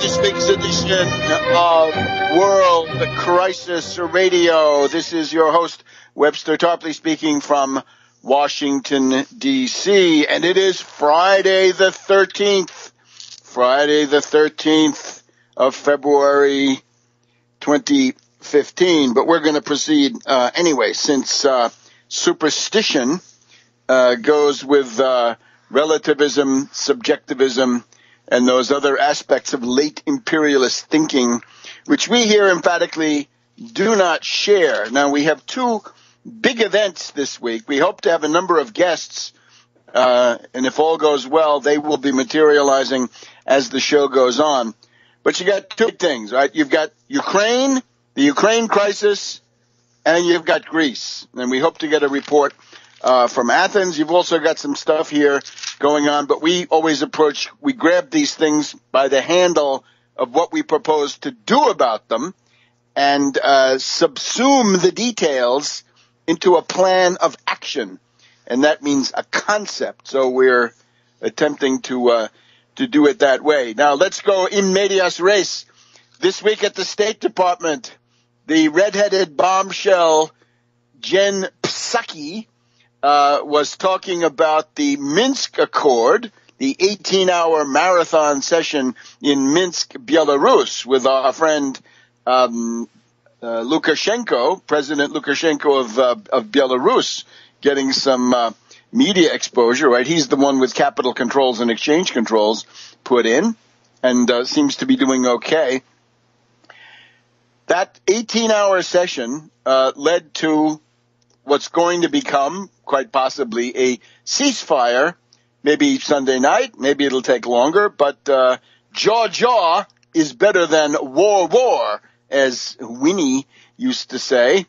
this week's edition of World Crisis Radio. This is your host, Webster Tarpley, speaking from Washington, D.C., and it is Friday the 13th of February 2015. But we're going to proceed anyway, since superstition goes with relativism, subjectivism, and those other aspects of late imperialist thinking, which we here emphatically do not share. Now, we have two big events this week. We hope to have a number of guests, and if all goes well, they will be materializing as the show goes on. But you got two things, right? You've got Ukraine, the Ukraine crisis, and you've got Greece. And we hope to get a report from Athens. You've also got some stuff here going on, but we always we grab these things by the handle of what we propose to do about them and subsume the details into a plan of action. And that means a concept. So we're attempting to do it that way. Now let's go in medias res. This week at the State Department, the redheaded bombshell Jen Psaki was talking about the Minsk Accord, the 18-hour marathon session in Minsk, Belarus, with our friend Lukashenko, President Lukashenko of Belarus, getting some media exposure, right? He's the one with capital controls and exchange controls put in, and seems to be doing okay. That 18-hour session led to what's going to become, quite possibly, a ceasefire, maybe Sunday night, maybe it'll take longer, but jaw is better than war, as Winnie used to say.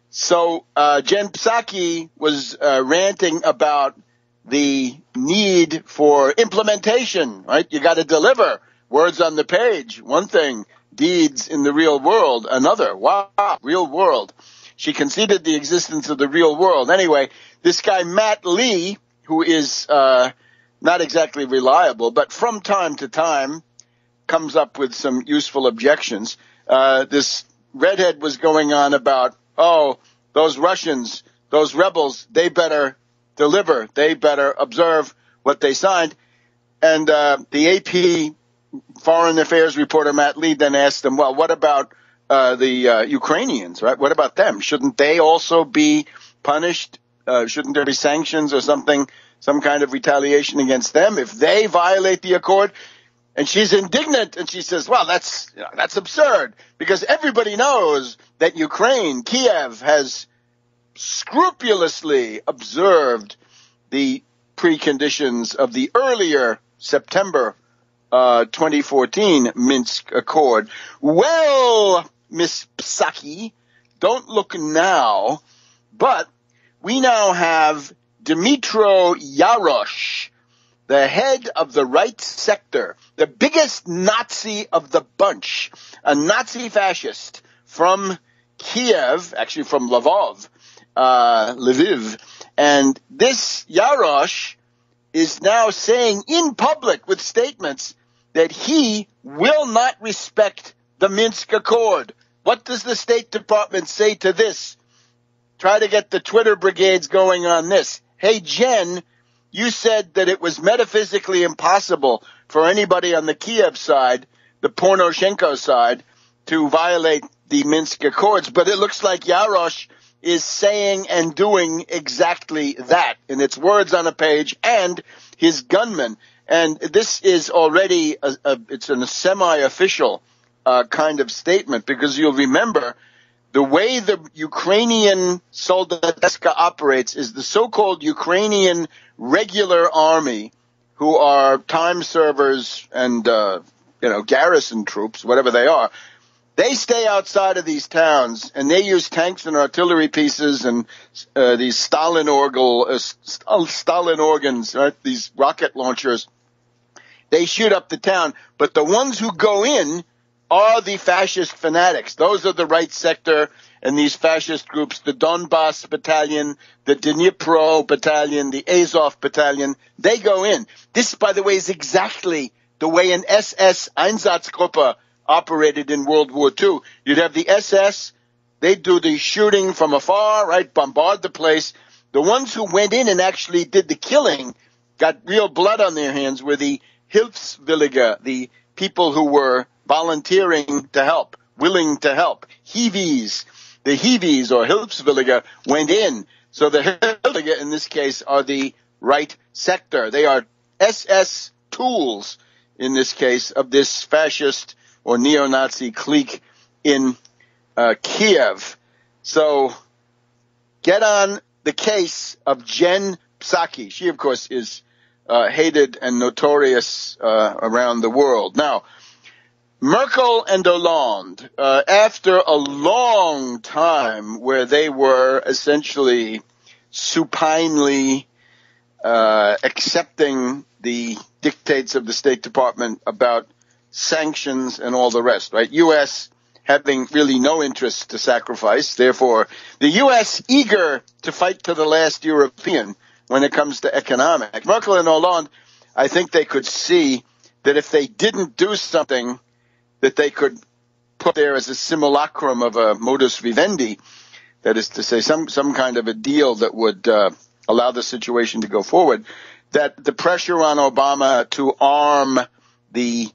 So Jen Psaki was ranting about the need for implementation, right? You got to deliver. Words on the page, one thing. Deeds in the real world, another. Wow, real world. She conceded the existence of the real world. Anyway, this guy Matt Lee, who is not exactly reliable, but from time to time comes up with some useful objections. This redhead was going on about, those Russians, those rebels, they better deliver. They better observe what they signed. And the AP Foreign Affairs reporter Matt Lee then asked him, well, what about the Ukrainians, right? What about them? Shouldn't they also be punished? Shouldn't there be sanctions or something, some kind of retaliation against them if they violate the accord? And she's indignant, and she says, well, that's absurd, because everybody knows that Ukraine, Kiev, has scrupulously observed the preconditions of the earlier September 2014 Minsk Accord. Well, Miss Psaki, don't look now, but we now have Dmytro Yarosh, the head of the right sector, the biggest Nazi of the bunch, a Nazi fascist from Kiev, actually from Lviv. And this Yarosh is now saying in public with statements that he will not respect the Minsk Accord. What does the State Department say to this? Try to get the Twitter brigades going on this. Hey, Jen, you said that it was metaphysically impossible for anybody on the Kiev side, the Poroshenko side, to violate the Minsk Accords. But it looks like Yarosh is saying and doing exactly that. And it's words on a page and his gunmen. And this is already it's a semi-official kind of statement, because you'll remember the way the Ukrainian Soldateska operates is the so-called Ukrainian regular army, who are time servers and garrison troops, whatever they are. They stay outside of these towns, and they use tanks and artillery pieces and these Stalin organs, right? These rocket launchers. They shoot up the town, but the ones who go in are the fascist fanatics. Those are the right sector and these fascist groups, the Donbass Battalion, the Dnipro Battalion, the Azov Battalion. They go in. This, by the way, is exactly the way an SS Einsatzgruppe operated in World War II. You'd have the SS, they'd do the shooting from afar, right, bombard the place. The ones who went in and actually did the killing, got real blood on their hands, were the Hilfswillige, the people who were volunteering to help, willing to help. Hiwis, the Hiwis or Hilfswillige went in. So the Hilfswillige in this case are the right sector. They are SS tools in this case of this fascist or neo-Nazi clique in Kiev. So get on the case of Jen Psaki. She, of course, is hated and notorious around the world. Now, Merkel and Hollande, after a long time where they were essentially supinely accepting the dictates of the State Department about sanctions and all the rest, right? U.S. having really no interest to sacrifice. Therefore, the U.S. eager to fight to the last European when it comes to economic. Merkel and Hollande, I think they could see that if they didn't do something that they could put there as a simulacrum of a modus vivendi, that is to say some kind of a deal that would allow the situation to go forward, that the pressure on Obama to arm the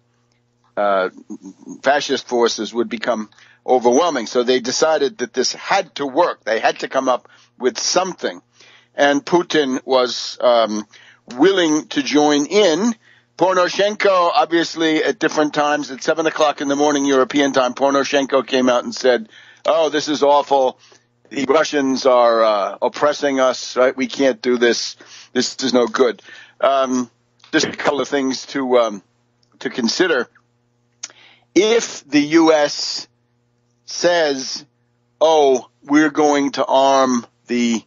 fascist forces would become overwhelming. So they decided that this had to work. They had to come up with something. And Putin was willing to join in. Poroshenko, obviously, at different times, at 7 o'clock in the morning European time, Poroshenko came out and said, oh, this is awful. The Russians are oppressing us, right? We can't do this. This is no good. Just a couple of things to consider. If the U.S. says, oh, we're going to arm the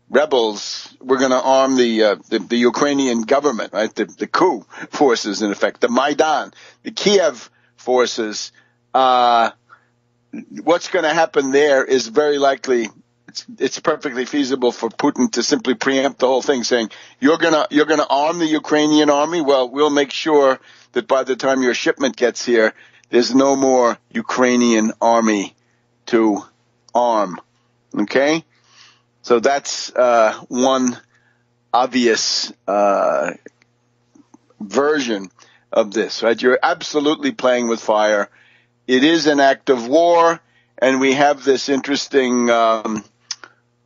rebels, we're going to arm the Ukrainian government, right? The coup forces, in effect, the Maidan, the Kiev forces. What's going to happen there is very likely. It's perfectly feasible for Putin to simply preempt the whole thing, saying you're gonna arm the Ukrainian army. Well, we'll make sure that by the time your shipment gets here, there's no more Ukrainian army to arm. Okay. So that's one obvious version of this, right? You're absolutely playing with fire. It is an act of war, and we have this interesting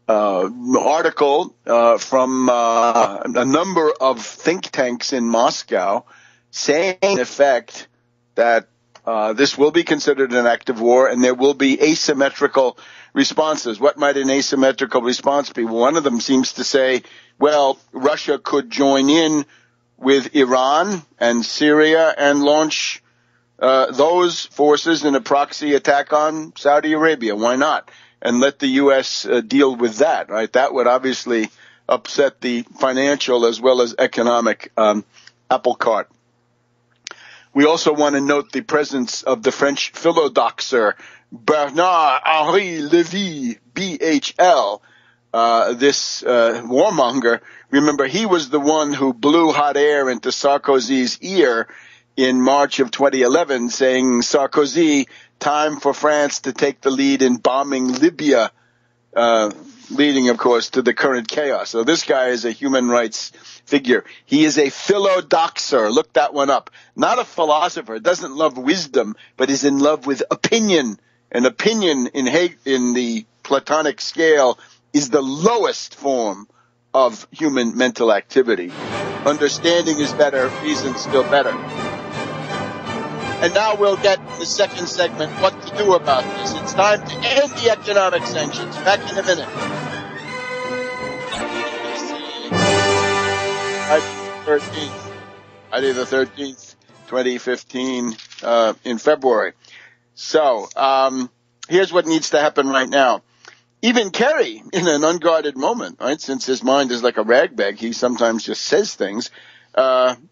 article from a number of think tanks in Moscow saying, in effect, that this will be considered an act of war, and there will be asymmetrical responses. What might an asymmetrical response be? One of them seems to say, well, Russia could join in with Iran and Syria and launch those forces in a proxy attack on Saudi Arabia. Why not? And let the U.S. deal with that, right? That would obviously upset the financial as well as economic apple cart. We also want to note the presence of the French philodoxer Bernard-Henri Lévy, BHL, this warmonger. Remember, he was the one who blew hot air into Sarkozy's ear in March of 2011, saying, Sarkozy, time for France to take the lead in bombing Libya, leading, of course, to the current chaos. So this guy is a human rights figure. He is a philodoxer. Look that one up. Not a philosopher. Doesn't love wisdom, but is in love with opinion. An opinion in the Platonic scale is the lowest form of human mental activity. Understanding is better, reason still better. And now we'll get the second segment, what to do about this. It's time to end the economic sanctions. Back in a minute. Friday the 13th, 2015, in February. So, here's what needs to happen right now. Even Kerry, in an unguarded moment, right, since his mind is like a ragbag, he sometimes just says things. Time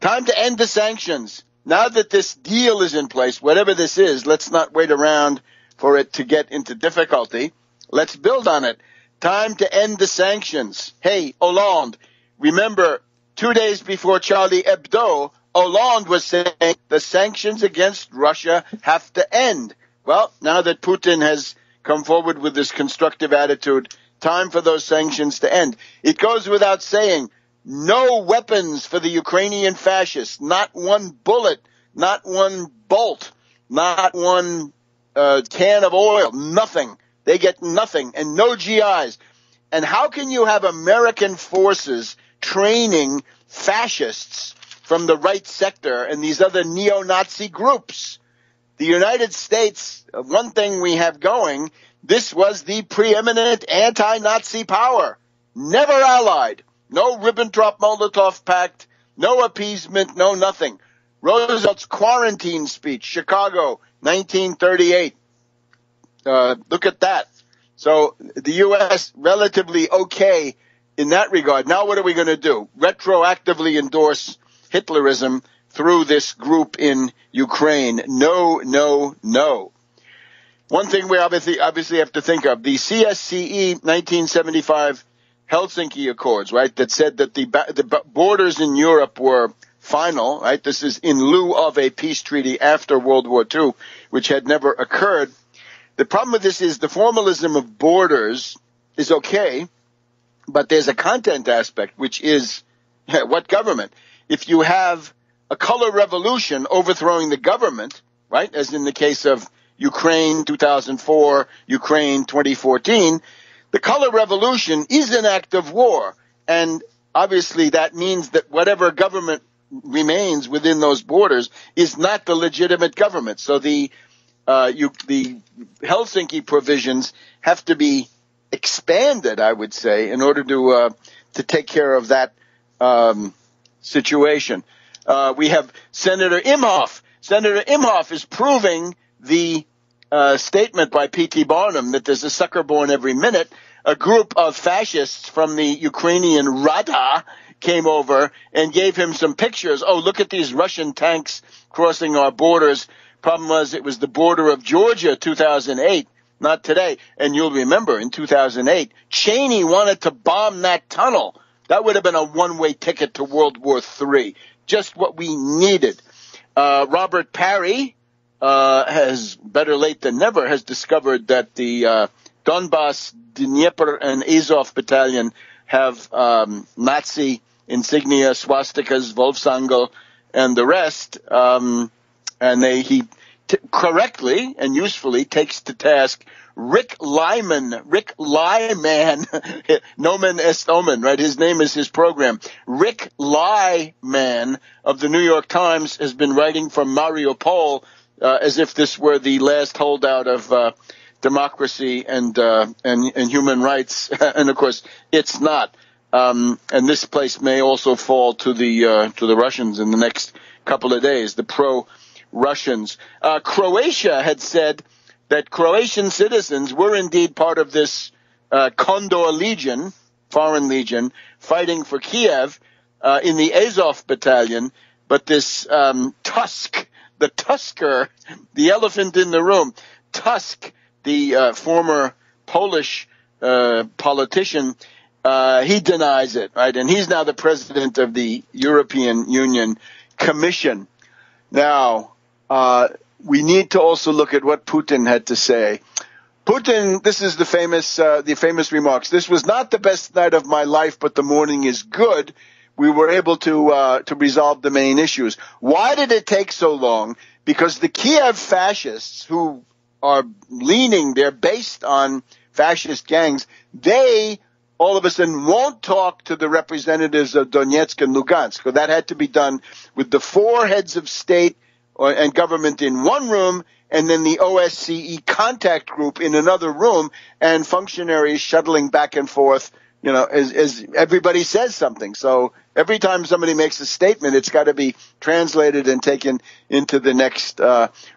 to end the sanctions. Now that this deal is in place, whatever this is, let's not wait around for it to get into difficulty. Let's build on it. Time to end the sanctions. Hey, Hollande, remember 2 days before Charlie Hebdo, Hollande was saying the sanctions against Russia have to end. Well, now that Putin has come forward with this constructive attitude, time for those sanctions to end. It goes without saying, no weapons for the Ukrainian fascists, not one bullet, not one bolt, not one can of oil, nothing. They get nothing, and no GIs. And how can you have American forces training fascists from the right sector and these other neo-Nazi groups? The United States, one thing we have going, this was the preeminent anti-Nazi power. Never allied. No Ribbentrop-Molotov pact, no appeasement, no nothing. Roosevelt's quarantine speech, Chicago, 1938. Look at that. So the U.S. relatively okay in that regard. Now what are we going to do? Retroactively endorse Hitlerism through this group in Ukraine? No, no, no. One thing we obviously have to think of, the CSCE 1975 Helsinki Accords, right, that said that the borders in Europe were final, right? This is in lieu of a peace treaty after World War II, which had never occurred. The problem with this is the formalism of borders is okay, but there's a content aspect, which is what government? If you have a color revolution overthrowing the government, right, as in the case of Ukraine 2004, Ukraine 2014, the color revolution is an act of war. And obviously that means that whatever government remains within those borders is not the legitimate government. So the Helsinki provisions have to be expanded, I would say, in order to take care of that situation. We have Senator Imhoff. Senator Imhoff is proving the statement by P.T. Barnum that there's a sucker born every minute. A group of fascists from the Ukrainian Rada came over and gave him some pictures. Oh, look at these Russian tanks crossing our borders. Problem was it was the border of Georgia 2008, not today. And you'll remember in 2008, Cheney wanted to bomb that tunnel. That would have been a one-way ticket to World War III. Just what we needed. Robert Parry has, better late than never, has discovered that the Donbass, Dnieper, and Azov battalion have Nazi insignia, swastikas, Wolfsangel, and the rest. And he correctly and usefully takes to task Rick Lyman, nomen est omen, right? His name is his program. Rick Lyman of the New York Times has been writing from Mariupol as if this were the last holdout of democracy and human rights, and of course it's not. And this place may also fall to the Russians in the next couple of days. The pro-Russians. Croatia had said that Croatian citizens were indeed part of this Condor Legion, foreign legion, fighting for Kiev in the Azov battalion, but this Tusk, the Tusker, the elephant in the room, Tusk, the former Polish politician, he denies it, right? And he's now the president of the European Union Commission. Now, we need to also look at what Putin had to say. Putin, this is the famous remarks. This was not the best night of my life, but the morning is good. We were able to resolve the main issues. Why did it take so long? Because the Kiev fascists, who are they're based on fascist gangs, they all of a sudden won't talk to the representatives of Donetsk and Lugansk. So that had to be done with the four heads of state and government in one room, and then the OSCE contact group in another room, and functionaries shuttling back and forth, as everybody says something. So every time somebody makes a statement, it's got to be translated and taken into the next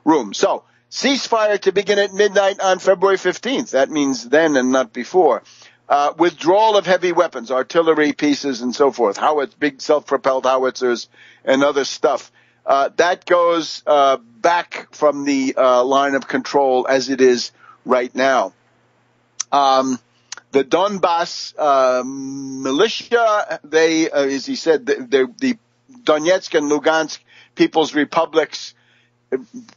room. So ceasefire to begin at midnight on February 15th. That means then and not before. Withdrawal of heavy weapons, artillery pieces and so forth, big self-propelled howitzers and other stuff. That goes back from the line of control as it is right now. The Donbass militia, they, as he said, the Donetsk and Lugansk People's Republics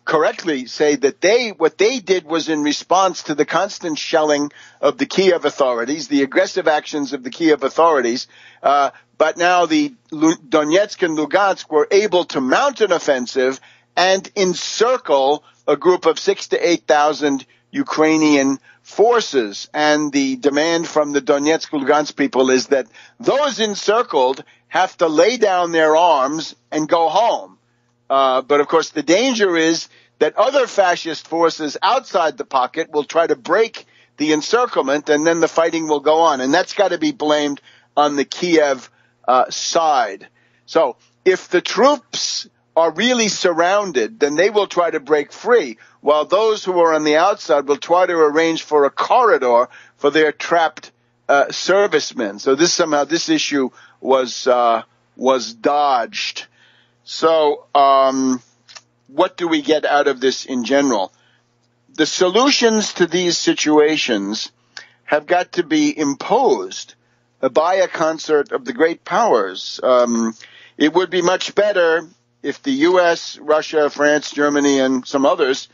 correctly say that what they did was in response to the constant shelling of the Kiev authorities, the aggressive actions of the Kiev authorities. But now the Donetsk and Lugansk were able to mount an offensive and encircle a group of 6,000 to 8,000 Ukrainian forces. And the demand from the Donetsk and Lugansk people is that those encircled have to lay down their arms and go home. But of course, the danger is that other fascist forces outside the pocket will try to break the encirclement, and then the fighting will go on. And that's got to be blamed on the Kiev side. So if the troops are really surrounded, then they will try to break free, while those who are on the outside will try to arrange for a corridor for their trapped servicemen. So this issue was dodged. So, what do we get out of this in general? The solutions to these situations have got to be imposed by a concert of the great powers. It would be much better if the U.S., Russia, France, Germany, and some others,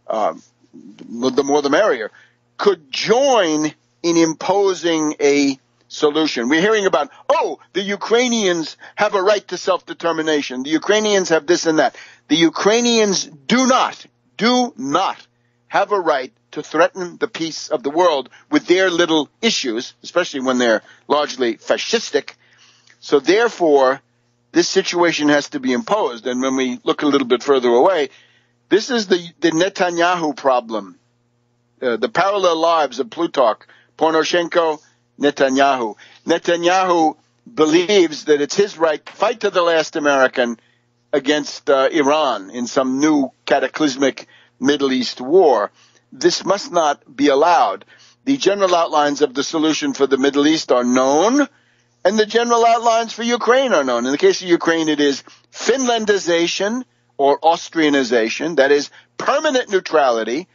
the more the merrier, could join in imposing a solution. We're hearing about, the Ukrainians have a right to self-determination. The Ukrainians have this and that. The Ukrainians do not have a right to threaten the peace of the world with their little issues, especially when they're largely fascistic. So therefore, this situation has to be imposed. And when we look a little bit further away, this is the Netanyahu problem, the parallel lives of Plutarch, Poroshenko, Netanyahu. Netanyahu believes that it's his right to fight to the last American against Iran in some new cataclysmic Middle East war. This must not be allowed. The general outlines of the solution for the Middle East are known, and the general outlines for Ukraine are known. In the case of Ukraine, it is Finlandization or Austrianization, that is permanent neutrality,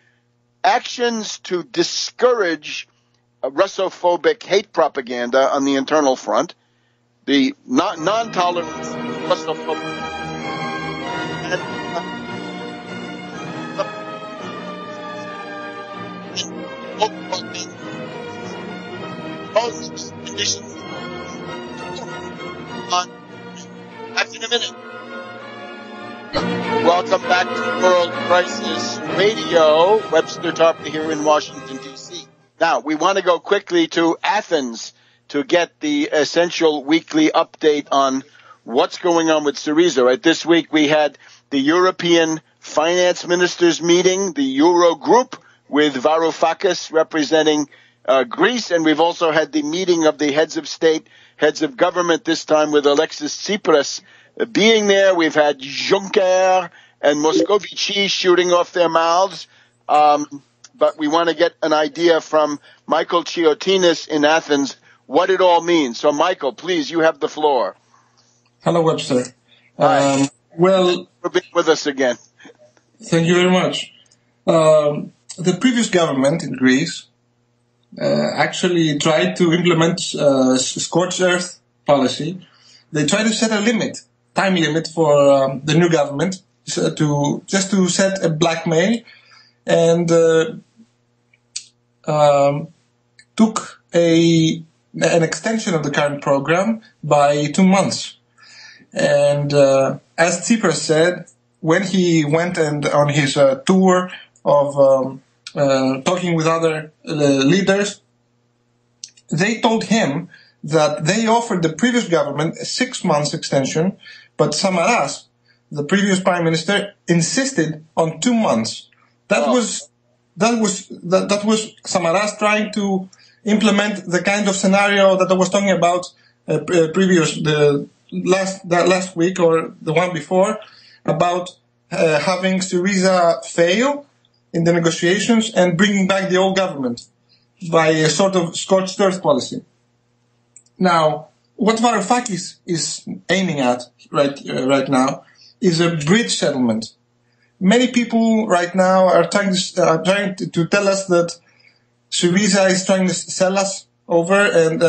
actions to discourage Russophobic hate propaganda on the internal front, the non-tolerant Russophobic, and conditions. Back in a minute. Welcome back to World Crisis Radio. Webster Tarpley here in Washington, D.C. Now, we want to go quickly to Athens to get the essential weekly update on what's going on with Syriza. Right, this week we had the European finance ministers meeting, the Eurogroup, with Varoufakis representing Greece, and we've also had the meeting of the heads of state, heads of government, this time with Alexis Tsipras being there. We've had Juncker and Moscovici shooting off their mouths. But we want to get an idea from Michael Chiotinis in Athens what it all means. So, Michael, please, you have the floor. Hello, Webster. Well, for being with us again. Thank you very much. The previous government in Greece actually tried to implement scorched earth policy. They tried to set a time limit for the new government to set a blackmail, and took an extension of the current program by 2 months. And as Tsipras said, when he went on his tour of talking with other leaders, they told him that they offered the previous government a 6 months extension, but Samaras, the previous prime minister, insisted on 2 months. That was Samaras trying to implement the kind of scenario that I was talking about last week or the one before, about having Syriza fail in the negotiations and bringing back the old government by a sort of scorched earth policy. Now, what Varoufakis is aiming at right now is a bridge settlement. Many people right now are trying to tell us that Syriza is trying to sell us over, and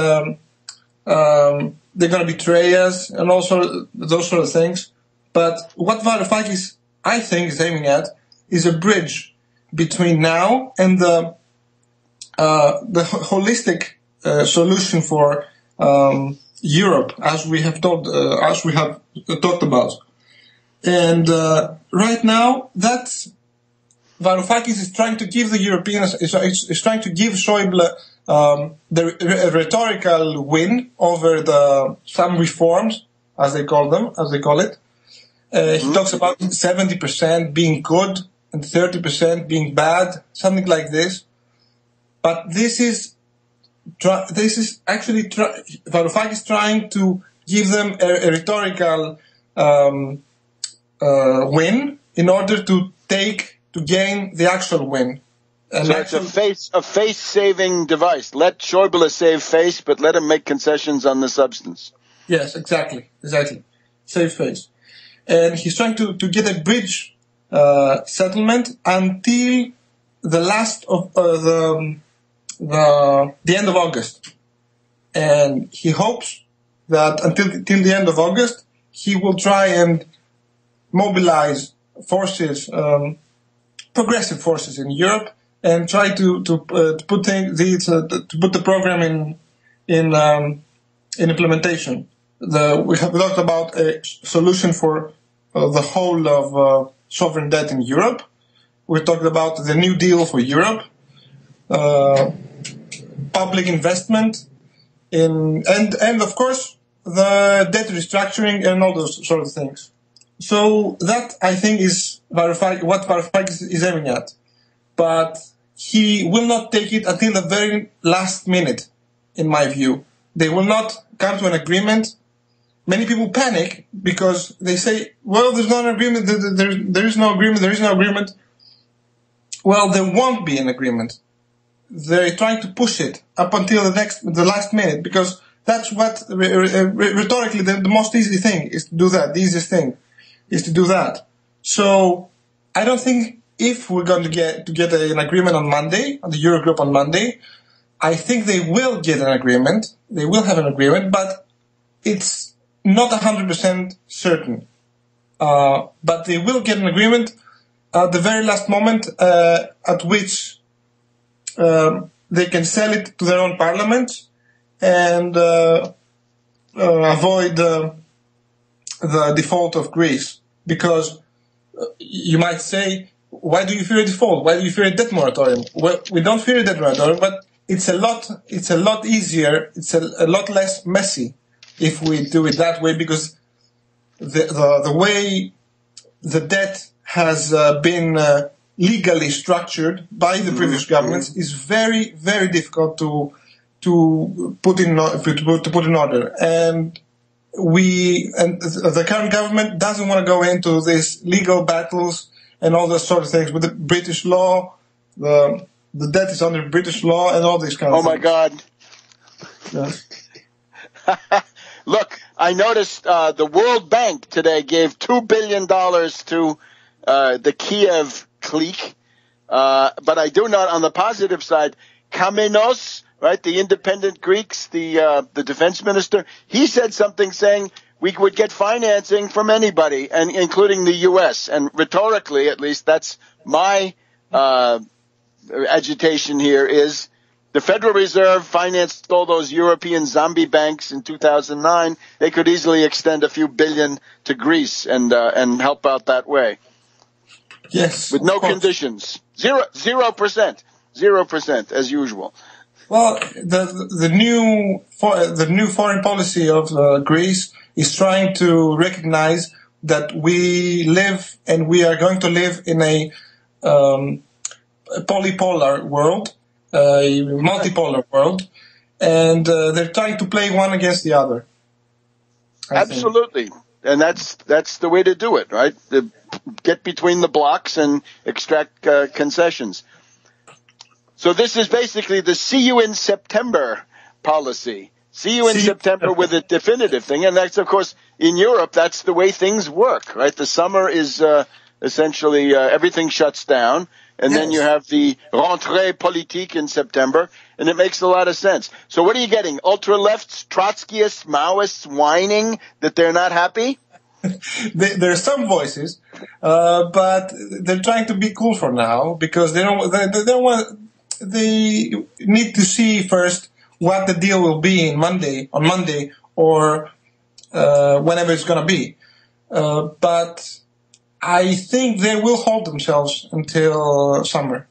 they're going to betray us, and also those sort of things. But what Varoufakis, I think, is aiming at is a bridge between now and the holistic solution for Europe, as we have talked about. And right now, that's Varoufakis is trying to give the Europeans, is trying to give Schäuble the rhetorical win over some reforms, as they call it. He talks about 70% being good and 30% being bad, something like this. But this is actually Varoufakis trying to give them a rhetorical win in order to gain the actual win. And so it's a face-saving device. Let Schäuble save face, but let him make concessions on the substance. Yes, exactly. Save face. And he's trying to get a bridge settlement until the last of the end of August. And he hopes that till the end of August, he will try and mobilize forces, progressive forces in Europe, and try to put the program in implementation. We have talked about a solution for the whole of sovereign debt in Europe. We talked about the New Deal for Europe, public investment, and of course the debt restructuring and all those sort of things. So that, I think, is what Varoufakis is aiming at. But he will not take it until the very last minute, in my view. They will not come to an agreement. Many people panic because they say, well, there's not an agreement, there is no agreement. Well, there won't be an agreement. They're trying to push it up until the last minute, because that's what, rhetorically, the most easy thing is to do that. The easiest thing is to do that. So I don't think if we're going to get an agreement on Monday, on the Eurogroup on Monday, I think they will get an agreement. They will have an agreement, but it's not 100% certain. But they will get an agreement at the very last moment, at which they can sell it to their own parliaments and avoid the default of Greece. Because you might say, why do you fear a default? Why do you fear a debt moratorium? Well, we don't fear a debt moratorium, but it's a lot easier, it's a lot less messy if we do it that way, because the way the debt has been legally structured by the previous governments is very, very difficult to put in order. And the current government doesn't want to go into these legal battles and all those sort of things with the British law. The debt is under British law and all these kind of things. Oh my God. Yes. Look, I noticed the World Bank today gave $2 billion to the Kiev clique, but I do not, on the positive side, Kamenos, right, the independent Greeks, the defense minister, he said something saying we would get financing from anybody, and including the U.S. And rhetorically, at least, that's my agitation here is the Federal Reserve financed all those European zombie banks in 2009. They could easily extend a few billion to Greece and help out that way. Yes, with no conditions. 0% as usual. Well, the new foreign policy of Greece is trying to recognize that we live and we are going to live in a polypolar world, a multipolar world, and they're trying to play one against the other. Absolutely. And that's the way to do it, right? Get between the blocks and extract concessions. So this is basically the see you in September policy. See you in September with a definitive thing. And that's, of course, in Europe, that's the way things work, right? The summer is essentially everything shuts down, and then you have the rentrée politique in September, and it makes a lot of sense. So what are you getting? Ultra-lefts, Trotskyists, Maoists whining that they're not happy? There are some voices, but they're trying to be cool for now because they don't want. They need to see first what the deal will be on Monday, or whenever it's going to be. But I think they will hold themselves until summer.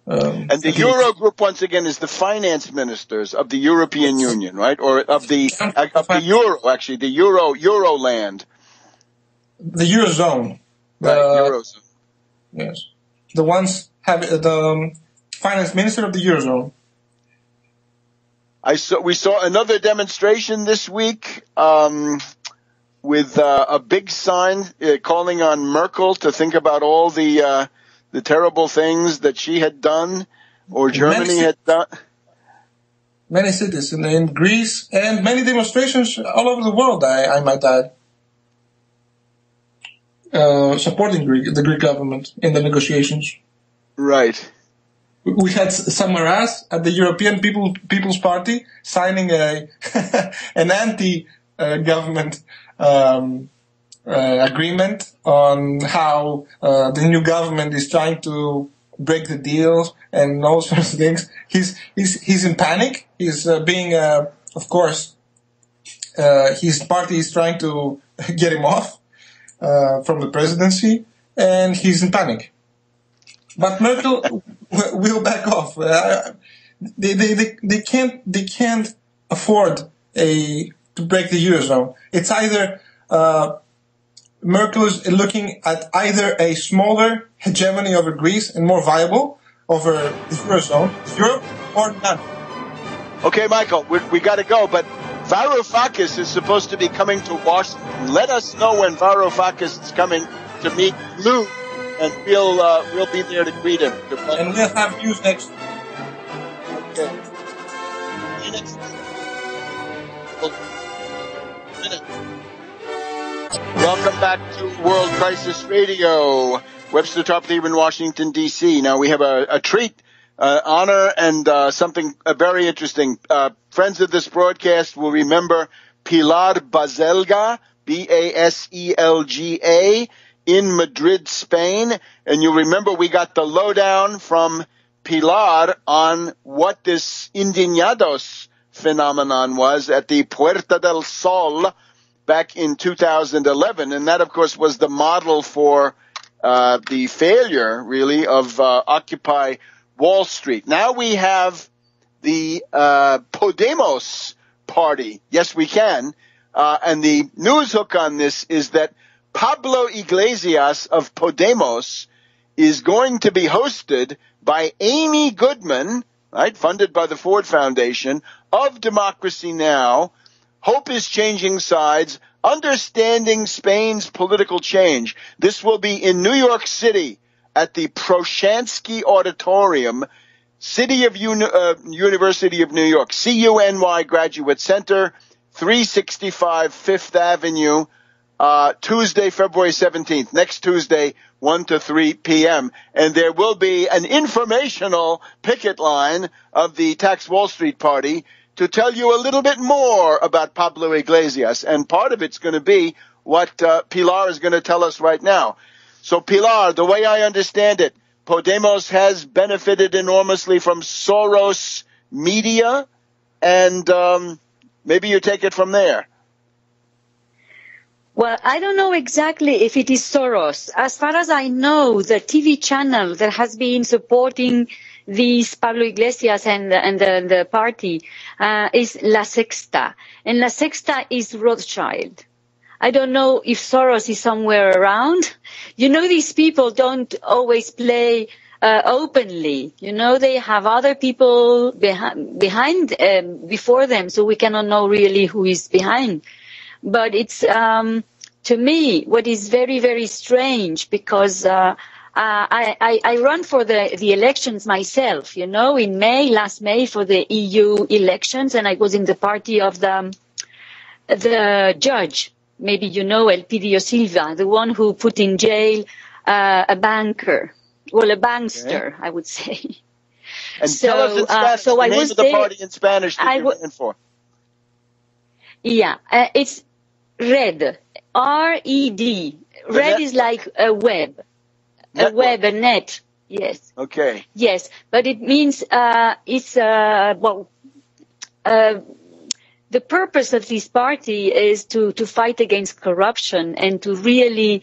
And the Eurogroup, once again, is the finance ministers of the European Union, right? Or of the Euro, actually, the Euroland. The Eurozone. Right, Eurozone. Yes. The ones have the finance minister of the Eurozone. We saw another demonstration this week with a big sign calling on Merkel to think about all the terrible things that she had done or Germany had done. Many cities in Greece and many demonstrations all over the world, I might add, supporting the Greek government in the negotiations. Right. We had Samaras at the European People's Party signing an anti-government agreement on how the new government is trying to break the deal and all sorts of things. He's in panic. He's being, of course, his party is trying to get him off from the presidency, and he's in panic. But Merkel will back off. They can't afford to break the Eurozone. It's either Merkel is looking at either a smaller hegemony over Greece and more viable over the Eurozone, Europe, or none. Okay, Michael, we got to go, but Varoufakis is supposed to be coming to Washington. Let us know when Varoufakis is coming to meet Lou, and we'll be there to greet him. And we'll have news next week. Okay. Welcome back to World Crisis Radio. Webster Tarpley in Washington, D.C. Now we have a treat, honor, and something very interesting. Friends of this broadcast will remember Pilar Baselga, Baselga, in Madrid, Spain. And you'll remember we got the lowdown from Pilar on what this Indignados phenomenon was at the Puerta del Sol back in 2011. And that, of course, was the model for the failure, really, of Occupy Wall Street. Now we have the Podemos party. Yes, we can. And the news hook on this is that Pablo Iglesias of Podemos is going to be hosted by Amy Goodman, right, funded by the Ford Foundation, of Democracy Now!, Hope is Changing Sides, Understanding Spain's Political Change. This will be in New York City at the Proshansky Auditorium, City of University of New York, CUNY Graduate Center, 365 Fifth Avenue, Tuesday, February 17th, next Tuesday, 1 to 3 p.m. And there will be an informational picket line of the Tax Wall Street Party to tell you a little bit more about Pablo Iglesias. And part of it's going to be what Pilar is going to tell us right now. So, Pilar, the way I understand it, Podemos has benefited enormously from Soros media, and maybe you take it from there. Well, I don't know exactly if it is Soros. As far as I know, the TV channel that has been supporting these Pablo Iglesias and the party is La Sexta. And La Sexta is Rothschild. I don't know if Soros is somewhere around. You know, these people don't always play openly. You know, they have other people before them, so we cannot know really who is behind. But it's, to me, what is very, very strange, because I run for the elections myself, you know, in last May for the EU elections, and I was in the party of the judge, maybe you know, Elpidio Silva, the one who put in jail a banker. Well, a bankster, I would say. And tell us in Spanish the name of the party in Spanish that you ran for. Yeah, it's RED. R-E-D. RED is like a web. Network. A web, a net. Yes. Okay. Yes, but it means the purpose of this party is to fight against corruption and to really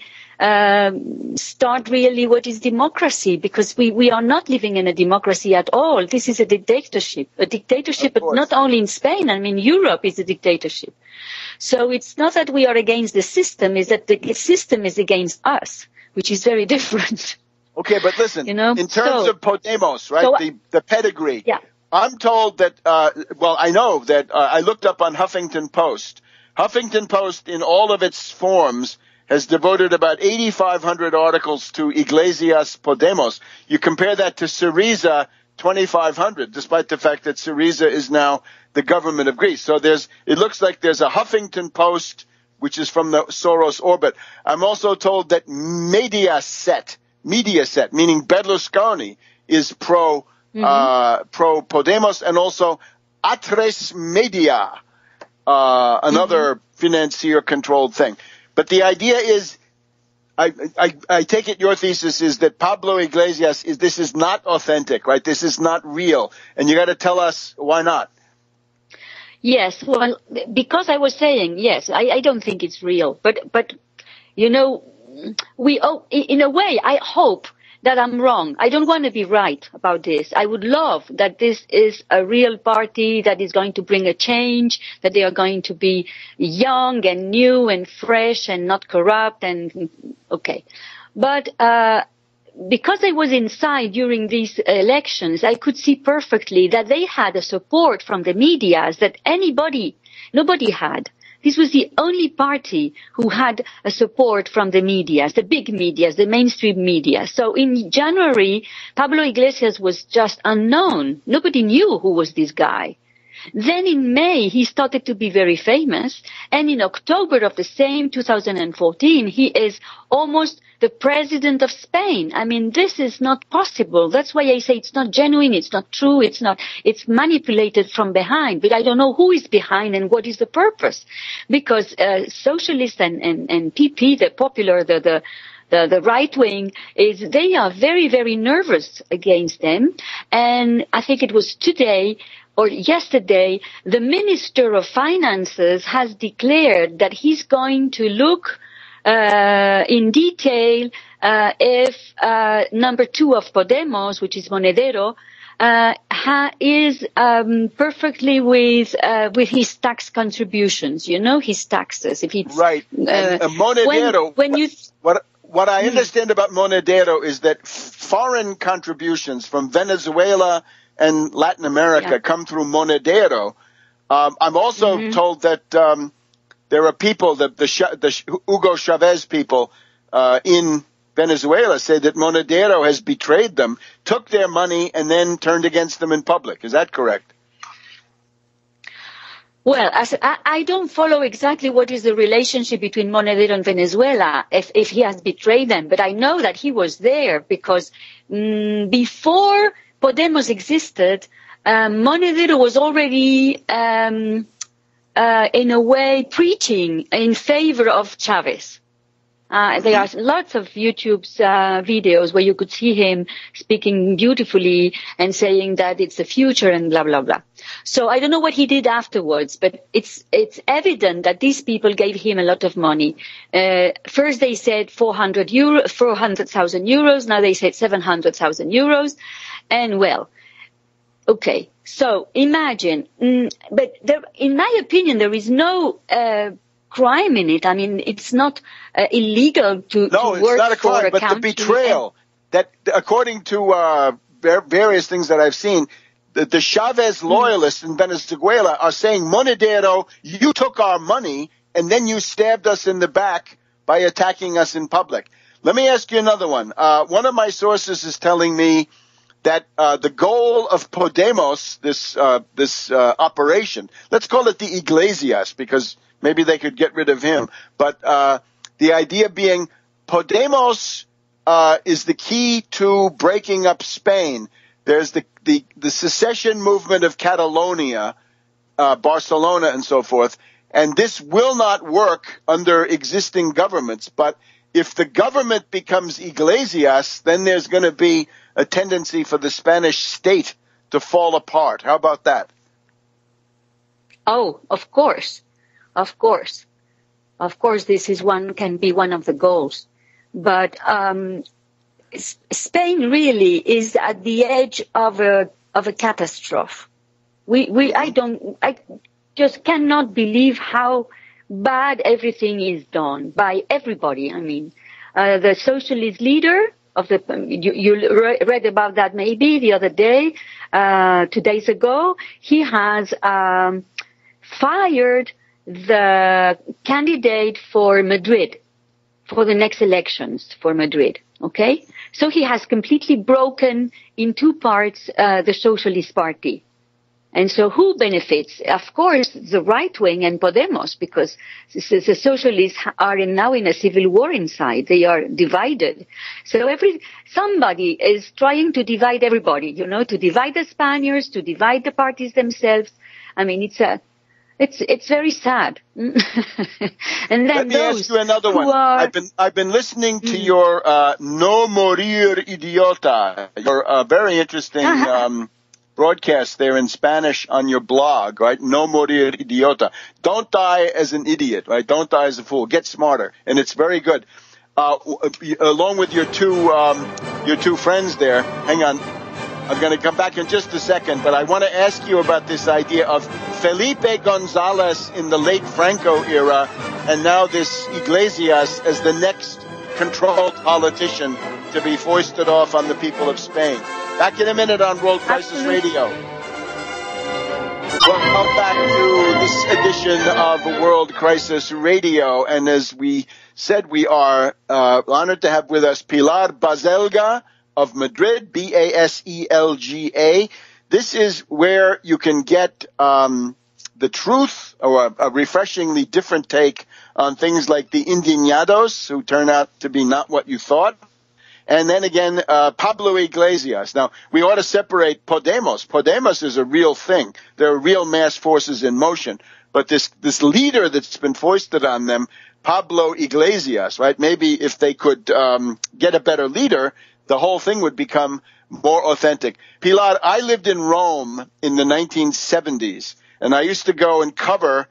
start really what is democracy, because we are not living in a democracy at all. This is a dictatorship. A dictatorship, but not only in Spain. I mean, Europe is a dictatorship. So it's not that we are against the system, it's that the system is against us, which is very different. Okay, but listen, in terms of Podemos, right, the pedigree, I'm told that, I know that I looked up on Huffington Post. Huffington Post, in all of its forms, has devoted about 8,500 articles to Iglesias Podemos. You compare that to Syriza, 2,500, despite the fact that Syriza is now the government of Greece. So it looks like there's a Huffington Post, which is from the Soros orbit. I'm also told that Mediaset, meaning Berlusconi, is pro Podemos, and also Atres Media, another financier-controlled thing. But the idea is, I take it your thesis is that Pablo Iglesias this is not authentic, right? This is not real, and you got to tell us why not. Yes, well, because I was saying, yes, I don't think it's real, but in a way, I hope that I'm wrong. I don't want to be right about this. I would love that this is a real party that is going to bring a change, that they are going to be young and new and fresh and not corrupt and okay. But because I was inside during these elections, I could see perfectly that they had a support from the media that nobody had. This was the only party who had a support from the media, the big media, the mainstream media. So in January, Pablo Iglesias was just unknown. Nobody knew who was this guy. Then in May, he started to be very famous. And in October of the same 2014, he is almost the president of Spain. I mean, this is not possible. That's why I say it's not genuine, it's not true, it's manipulated from behind. But I don't know who is behind and what is the purpose. Because socialists and PP, the popular, the right wing, they are very, very nervous against them. And I think it was today or yesterday, the Minister of Finances has declared that he's going to look in detail if number 2 of Podemos, which is Monedero, is perfectly with his tax contributions, his taxes. If it's right. Monedero. What I understand about Monedero is that foreign contributions from Venezuela and Latin America come through Monedero. I'm also told that there are people, the Hugo Chavez people in Venezuela say that Monedero has betrayed them, took their money, and then turned against them in public. Is that correct? Well, I don't follow exactly what is the relationship between Monedero and Venezuela, if he has betrayed them. But I know that he was there because before Podemos existed, Monedero was already, in a way, preaching in favor of Chavez. There are lots of YouTube's videos where you could see him speaking beautifully and saying that it's the future and blah, blah, blah. So I don't know what he did afterwards, but it's evident that these people gave him a lot of money. First they said 400,000 euros. Now they said 700,000 euros. And well, okay. So imagine, but in my opinion, there is no crime in it. I mean, it's not illegal to work for a country. No, it's not a crime, but the betrayal that, according to various things that I've seen, the Chavez loyalists in Venezuela are saying, Monedero, you took our money and then you stabbed us in the back by attacking us in public. Let me ask you another one. One of my sources is telling me that the goal of Podemos, this operation, let's call it the Iglesias, because maybe they could get rid of him. But the idea being Podemos is the key to breaking up Spain. There's the secession movement of Catalonia, Barcelona and so forth, and this will not work under existing governments. But if the government becomes Iglesias, then there's going to be a tendency for the Spanish state to fall apart. How about that? Oh, of course. Of course. Of course, this is can be one of the goals. But Spain really is at the edge of a catastrophe. I just cannot believe how bad everything is done by everybody. I mean, the socialist leader of you read about that maybe the other day, 2 days ago. He has fired the candidate for Madrid, for the next elections for Madrid. Okay? So he has completely broken in two parts the Socialist Party. And so who benefits? Of course, the right wing and Podemos, because the socialists are now in a civil war inside. They are divided. So somebody is trying to divide everybody, to divide the Spaniards, to divide the parties themselves. I mean, it's very sad. And then let me ask you another one. I've been listening to your No Morir Idiota, your very interesting broadcast there in Spanish on your blog, right? No morir idiota. Don't die as an idiot, right? Don't die as a fool. Get smarter. And it's very good. Along with your two friends there. Hang on. I'm going to come back in just a second, but I want to ask you about this idea of Felipe Gonzalez in the late Franco era, and now this Iglesias as the next controlled politician to be foisted off on the people of Spain. Back in a minute on World Crisis Radio. Welcome back to this edition of World Crisis Radio. And as we said, we are honored to have with us Pilar Baselga of Madrid, Baselga. This is where you can get the truth, or a refreshingly different take on things like the Indignados, who turn out to be not what you thought. And then again, Pablo Iglesias. Now, we ought to separate Podemos. Podemos is a real thing. There are real mass forces in motion. But this leader that's been foisted on them, Pablo Iglesias, right? Maybe if they could get a better leader, the whole thing would become more authentic. Pilar, I lived in Rome in the 1970s, and I used to go and cover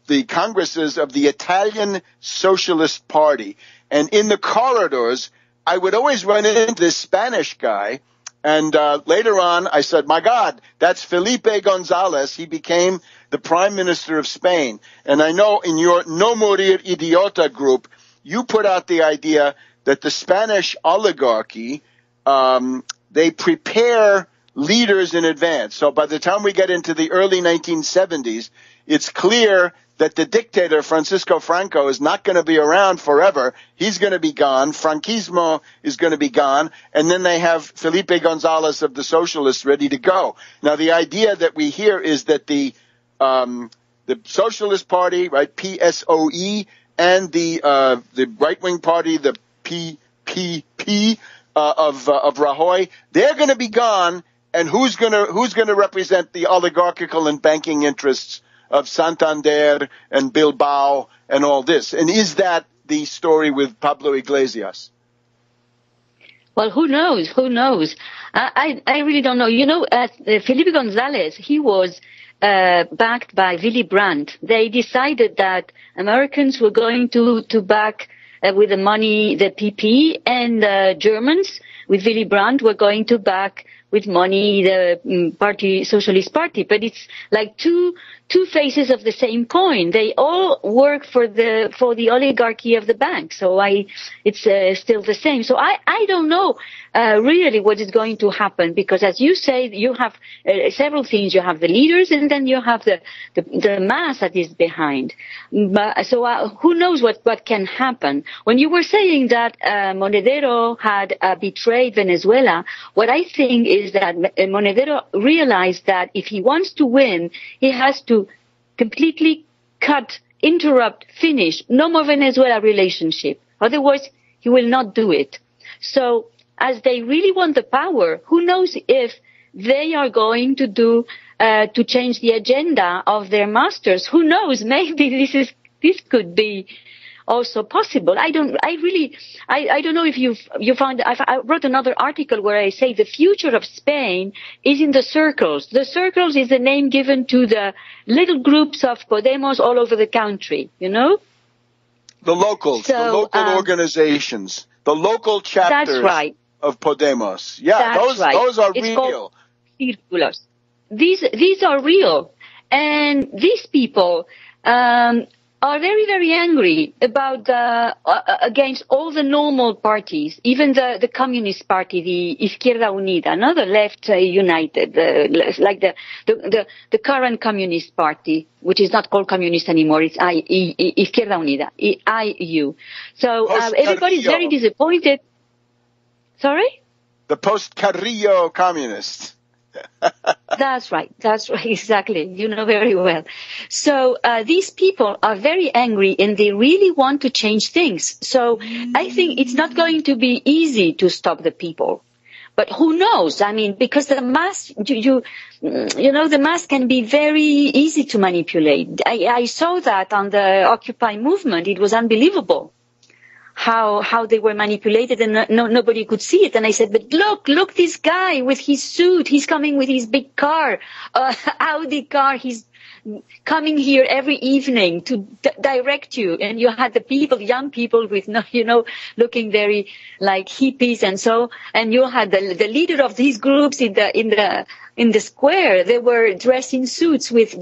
the congresses of the Italian Socialist Party. And in the corridors, I would always run into this Spanish guy, and later on I said, my God, that's Felipe Gonzalez. He became the Prime Minister of Spain. And I know in your No Morir Idiota group, you put out the idea that the Spanish oligarchy, they prepare leaders in advance. So by the time we get into the early 1970s, it's clear that the dictator, Francisco Franco, is not going to be around forever. He's going to be gone. Franquismo is going to be gone. And then they have Felipe Gonzalez of the Socialists ready to go. Now, the idea that we hear is that the Socialist Party, right, PSOE, and the right-wing party, the PPP of Rajoy, they're going to be gone. And who's going to represent the oligarchical and banking interests of Santander and Bilbao and all this? And is that the story with Pablo Iglesias? Well, who knows? Who knows? I really don't know. Felipe Gonzalez, he was backed by Willy Brandt. They decided that Americans were going to back with the money the PP, and Germans with Willy Brandt were going to back with money the Socialist Party. But it's like two faces of the same coin. They all work for the oligarchy of the bank. So it's still the same. So I don't know really what is going to happen, because as you say, you have several things. You have the leaders, and then you have the mass that is behind. So who knows what can happen? When you were saying that Monedero had betrayed Venezuela, what I think is that Monedero realized that if he wants to win, he has to completely interrupt, finish, no more Venezuela relationship. Otherwise, he will not do it. So as they really want the power, who knows if they are going to do to change the agenda of their masters? Who knows? Maybe this could be also possible. I don't know if you found. I wrote another article where I say the future of Spain is in the circles. The circles is the name given to the little groups of Podemos all over the country. You know, the locals, the local organizations, the local chapters. That's right. Of Podemos. Yeah, those are it's real. Called circulars. These are real, and these people are very, very angry about against all the normal parties, even the Communist Party, the Izquierda Unida, no, the Left United, like the current Communist Party, which is not called Communist anymore. It's Izquierda Unida, IU. So everybody's very disappointed. Sorry? The post-Carrillo communists. That's right, exactly. You know very well. So these people are very angry and they really want to change things. So I think it's not going to be easy to stop the people. But who knows? I mean, because the mass, you know, the mass can be very easy to manipulate. I saw that on the Occupy movement. It was unbelievable how they were manipulated and nobody could see it. And I said, but look, this guy with his suit, he's coming with his big car, Audi car, he's coming here every evening to direct you. And you had the people, young people with, you know, looking very like hippies and you had the leader of these groups in the square. They were dressed in suits with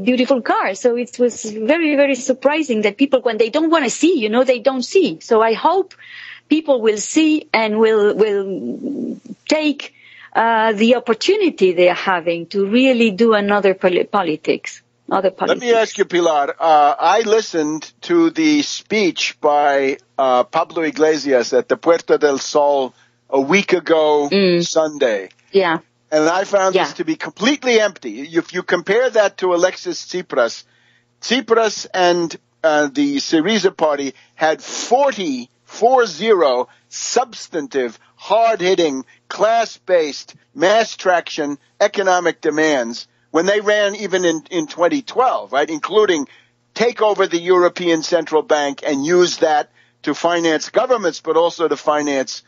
beautiful cars. So it was very, very surprising that people, when they don't want to see, you know, they don't see. So I hope people will see and will take the opportunity they are having to really do another politics. Let me ask you, Pilar, I listened to the speech by Pablo Iglesias at the Puerta del Sol a week ago Sunday. Yeah. And I found this to be completely empty. If you compare that to Alexis Tsipras and the Syriza party had 40 substantive, hard-hitting, class-based, mass traction economic demands when they ran even in 2012, right, including take over the European Central Bank and use that to finance governments, but also to finance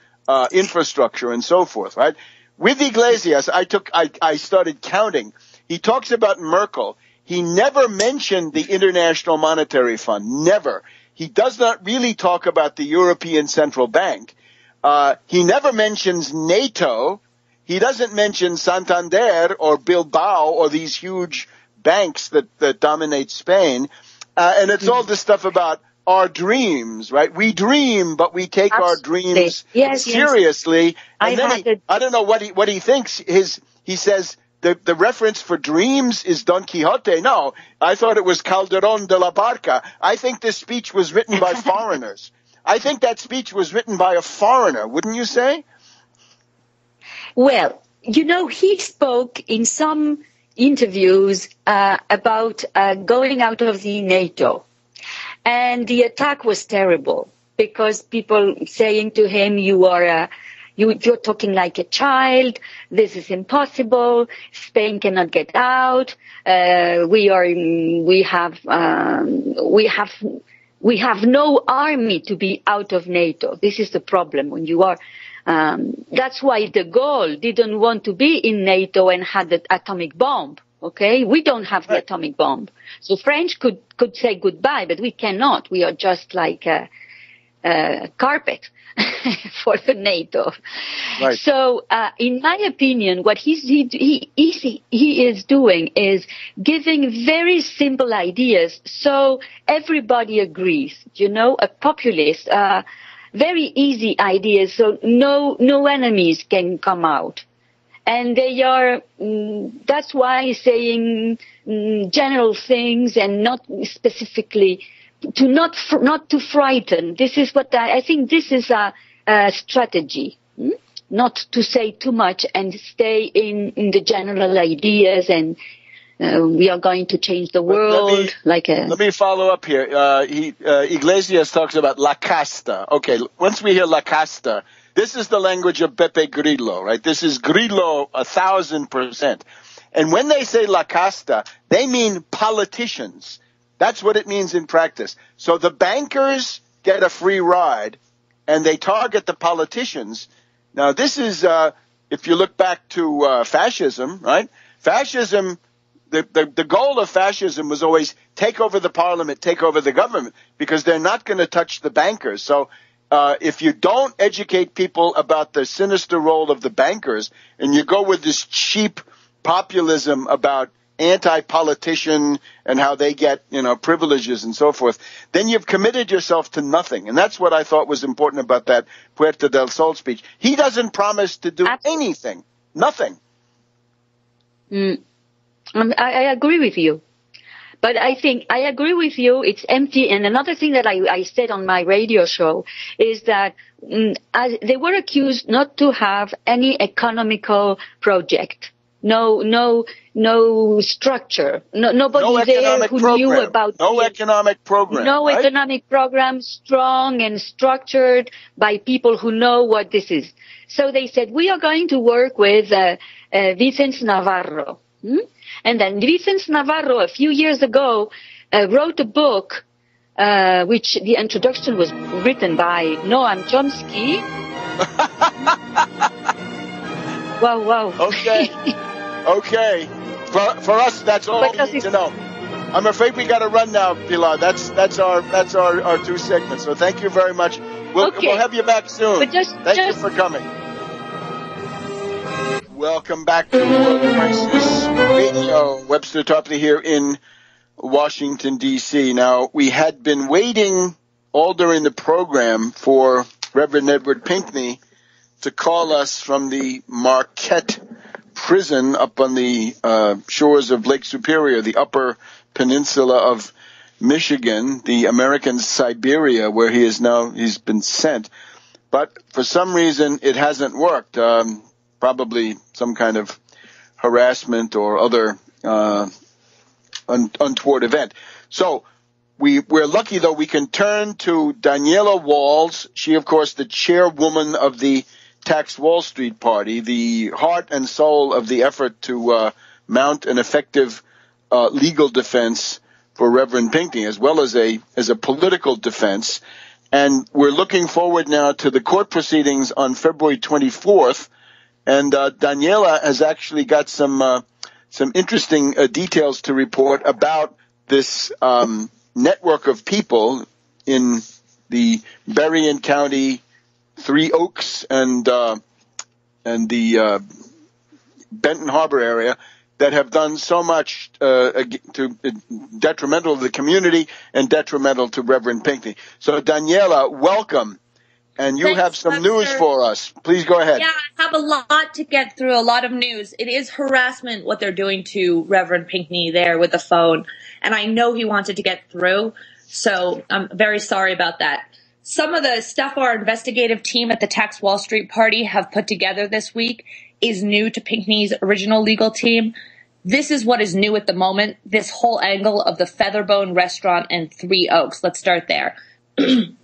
infrastructure and so forth, right? With Iglesias, I started counting. He talks about Merkel. He never mentioned the International Monetary Fund. Never. He does not really talk about the European Central Bank. He never mentions NATO. He doesn't mention Santander or Bilbao or these huge banks that dominate Spain. And it's all this stuff about our dreams, right? We dream, but we take our dreams seriously. And then I don't know what he thinks. He says the reference for dreams is Don Quixote. No, I thought it was Calderón de la Barca. I think this speech was written by foreigners. I think that speech was written by a foreigner, wouldn't you say? Well, you know, he spoke in some interviews about going out of the NATO. And the attack was terrible because people saying to him, you're talking like a child. This is impossible. Spain cannot get out. We have no army to be out of NATO. This is the problem when you are. That's why de Gaulle didn't want to be in NATO and had the atomic bomb. Okay, we don't have the atomic bomb. So French could say goodbye, but we cannot. We are just like a carpet for the NATO. Right. So, in my opinion, what he is doing is giving very simple ideas, so everybody agrees. You know, a populist, very easy ideas, so no enemies can come out. And they are, that's why he's saying general things and not specifically, not to frighten. This is what I think this is a strategy, not to say too much and stay in the general ideas and we are going to change the world. Let me follow up here. Iglesias talks about La Casta. Okay, once we hear La Casta, this is the language of Pepe Grillo, right? This is Grillo 1,000%. And when they say La Casta, they mean politicians. That's what it means in practice. So the bankers get a free ride, and they target the politicians. Now, this is, if you look back to fascism, right? Fascism, the goal of fascism was always take over the parliament, take over the government, because they're not going to touch the bankers. So if you don't educate people about the sinister role of the bankers, and you go with this cheap populism about anti-politician and how they get, privileges and so forth, then you've committed yourself to nothing. And that's what I thought was important about that Puerta del Sol speech. He doesn't promise to do anything. Nothing. I agree with you. But I agree with you, it's empty. And another thing that I said on my radio show is that they were accused not to have any economical project. No structure. Nobody there who knew about economic program. Right? Economic program, strong and structured by people who know what this is. So they said, we are going to work with Vicente Navarro. And then Vicente Navarro, a few years ago, wrote a book, which the introduction was written by Noam Chomsky. Wow. Okay. For us, that's all we need to know. I'm afraid we got to run now, Pilar. That's our two segments. So thank you very much. We'll have you back soon. Thank you for coming. Welcome back to World Crisis Radio. Webster Tarpley here in Washington, D.C. Now, we had been waiting all during the program for Reverend Edward Pinkney to call us from the Marquette prison up on the shores of Lake Superior, the upper peninsula of Michigan, the American Siberia, where he's been sent. But for some reason, it hasn't worked. Probably some kind of harassment or other untoward event. So we're lucky, though, we can turn to Daniela Walls. She, of course, the chairwoman of the Tax Wall Street Party, the heart and soul of the effort to mount an effective legal defense for Reverend Pinkney, as well as a political defense. And we're looking forward now to the court proceedings on February 24th. And Daniela has actually got some interesting details to report about this network of people in the Berrien County, Three Oaks, and the Benton Harbor area that have done so much detrimental to the community and detrimental to Reverend Pinkney. So, Daniela, welcome. And you have some news for us. Please go ahead. Yeah, I have a lot to get through, a lot of news. It is harassment what they're doing to Reverend Pinkney there with the phone. And I know he wanted to get through, so I'm very sorry about that. Some of the stuff our investigative team at the Tax Wall Street Party have put together this week is new to Pinkney's original legal team. This is what is new at the moment, this whole angle of the Featherbone Restaurant and Three Oaks. Let's start there.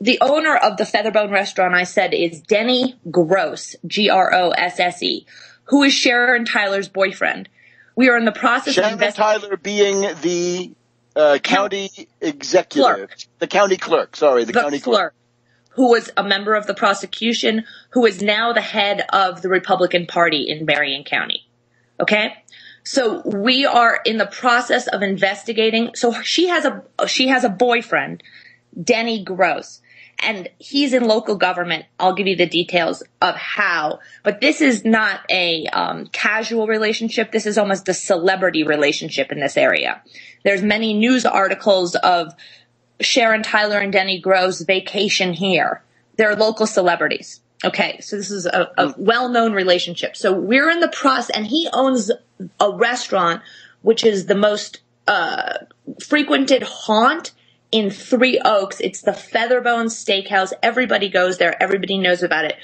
The owner of the Featherbone Restaurant, I said, is Denny Gross, Grosse, who is Sharon Tyler's boyfriend. We are in the process of investigating. Tyler being the county executive. Clerk. The county clerk, sorry. The county clerk. Who was a member of the prosecution, who is now the head of the Republican Party in Berrien County. Okay? So we are in the process of investigating. So she has a boyfriend, Denny Gross, and he's in local government. I'll give you the details of how, but this is not a casual relationship. This is almost a celebrity relationship in this area. There's many news articles of Sharon Tyler and Denny Gross vacation here. They're local celebrities. Okay, so this is a well-known relationship. So we're in the process, and he owns a restaurant, which is the most frequented haunt in Three Oaks. It's the Featherbone Steakhouse. Everybody goes there. Everybody knows about it.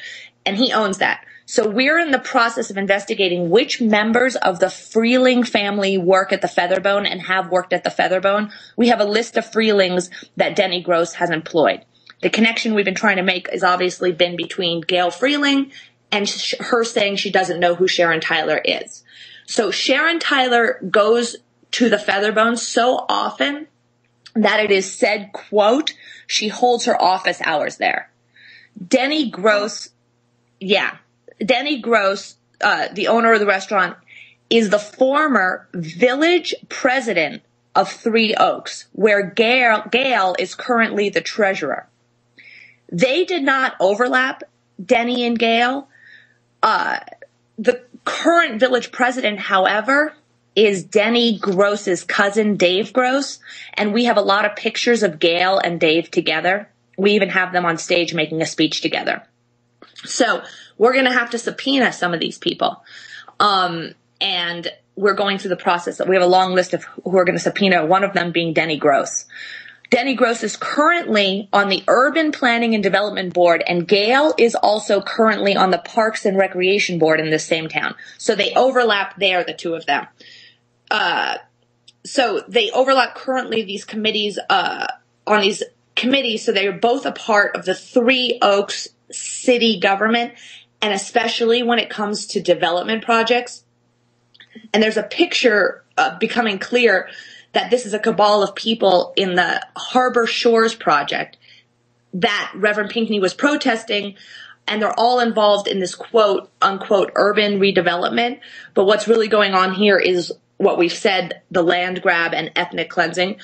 And he owns that. So we're in the process of investigating which members of the Freeling family work at the Featherbone and have worked at the Featherbone. We have a list of Freelings that Denny Gross has employed. The connection we've been trying to make has obviously been between Gail Freeling and her saying she doesn't know who Sharon Tyler is. So Sharon Tyler goes to the Featherbone so often that it is said, quote, she holds her office hours there. Denny Gross, the owner of the restaurant, is the former village president of Three Oaks, where Gail is currently the treasurer. They did not overlap, Denny and Gail. The current village president, however, is Denny Gross's cousin, Dave Gross, and we have a lot of pictures of Gail and Dave together. We even have them on stage making a speech together. So we're going to have to subpoena some of these people. And we're going through the process. We have a long list of who we're going to subpoena, one of them being Denny Gross. Denny Gross is currently on the Urban Planning and Development Board, and Gail is also currently on the Parks and Recreation Board in the same town. So they overlap there, the two of them. So they overlap currently these committees, on these committees, so they're both a part of the Three Oaks city government, and especially when it comes to development projects. And there's a picture becoming clear that this is a cabal of people in the Harbor Shores project that Reverend Pinckney was protesting, and they're all involved in this quote unquote urban redevelopment. But what's really going on here is what we've said, the land grab and ethnic cleansing.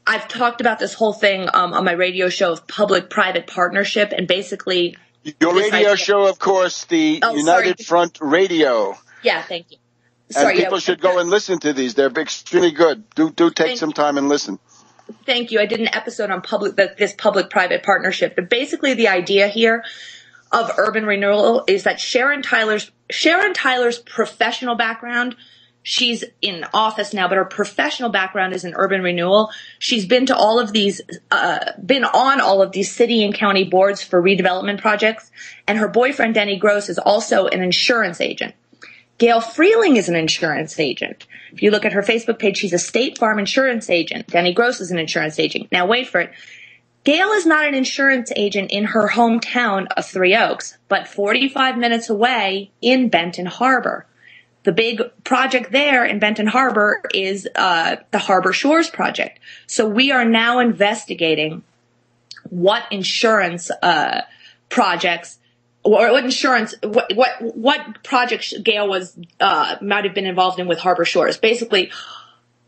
I've talked about this whole thing on my radio show of public-private partnership, and basically your radio show, of course, the United Front Radio. Yeah, thank you. And people should go and listen to these. They're extremely good. Do take some time and listen. Thank you. I did an episode on this public-private partnership. But basically the idea here of urban renewal is that Sharon Tyler's professional background, she's in office now, but her professional background is in urban renewal. She's been to all of these, been on all of these city and county boards for redevelopment projects. And her boyfriend, Denny Gross, is also an insurance agent. Gail Freeling is an insurance agent. If you look at her Facebook page, she's a State Farm insurance agent. Denny Gross is an insurance agent. Now wait for it. Gail is not an insurance agent in her hometown of Three Oaks, but 45 minutes away in Benton Harbor. The big project there in Benton Harbor is the Harbor Shores project. So we are now investigating what insurance projects or what projects Gail might have been involved in with Harbor Shores. Basically,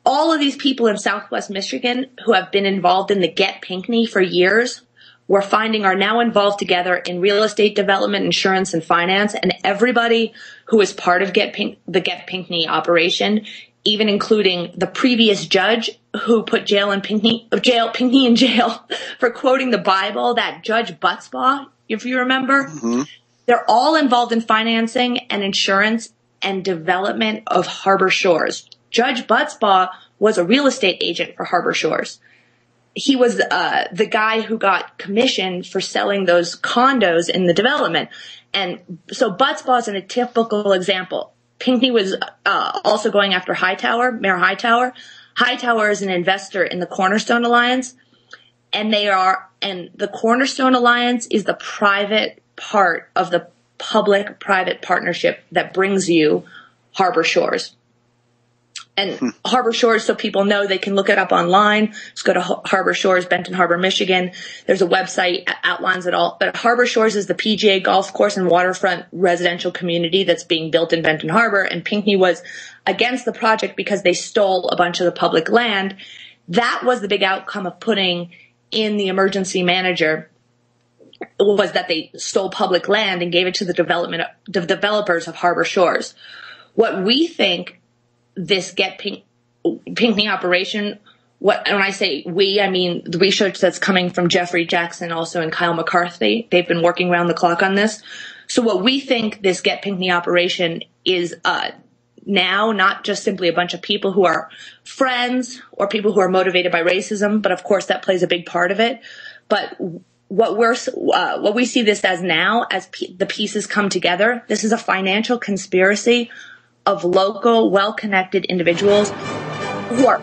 all of these people in Southwest Michigan who have been involved in the Get Pinckney for years, we're finding are now involved together in real estate development, insurance, and finance. And everybody who is part of the Get Pinckney operation, even including the previous judge who put Pinckney in jail for quoting the Bible, that Judge Butzbaugh, if you remember, they're all involved in financing and insurance and development of Harbor Shores. Judge Butzbaugh was a real estate agent for Harbor Shores. He was the guy who got commissioned for selling those condos in the development. And so Butzbaugh is a typical example. Pinckney was also going after Mayor Hightower. Hightower is an investor in the Cornerstone Alliance. And the Cornerstone Alliance is the private part of the public-private partnership that brings you Harbor Shores. And Harbor Shores, so people know, they can look it up online. Just go to Harbor Shores, Benton Harbor, Michigan. There's a website that outlines it all. But Harbor Shores is the PGA golf course and waterfront residential community that's being built in Benton Harbor. And Pinckney was against the project because they stole a bunch of the public land. That was the big outcome of putting in the emergency manager, was that they stole public land and gave it to the developers of Harbor Shores. What we think this Get Pinckney operation, when I say we, I mean the research that's coming from Jeffrey Jackson also and Kyle McCarthy. They've been working around the clock on this. So what we think this Get Pinckney operation is now, not just simply a bunch of people who are friends or people who are motivated by racism, but of course that plays a big part of it. But what we see this as now, as the pieces come together, this is a financial conspiracy of local, well-connected individuals who are,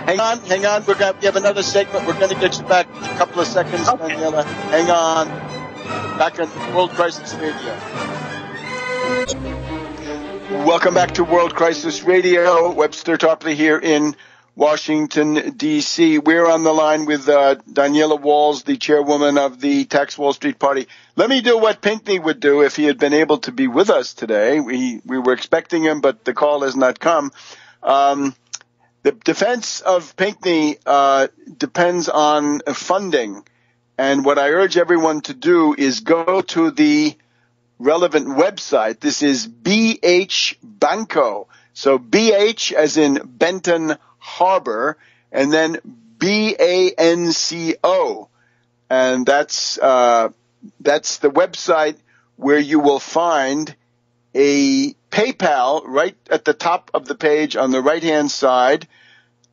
Hang on. We have another segment. We're going to get you back in a couple of seconds, okay. Daniela. Hang on. Back on World Crisis Radio. Welcome back to World Crisis Radio. Webster Tarpley here in Washington, D.C. We're on the line with Daniela Walls, the chairwoman of the Tax Wall Street Party. Let me do what Pinckney would do if he had been able to be with us today. We were expecting him, but the call has not come. The defense of Pinckney depends on funding. And what I urge everyone to do is go to the relevant website. This is BH Banco. So BH as in Benton Harbor, and then BANCO. And that's the website where you will find a PayPal right at the top of the page on the right-hand side.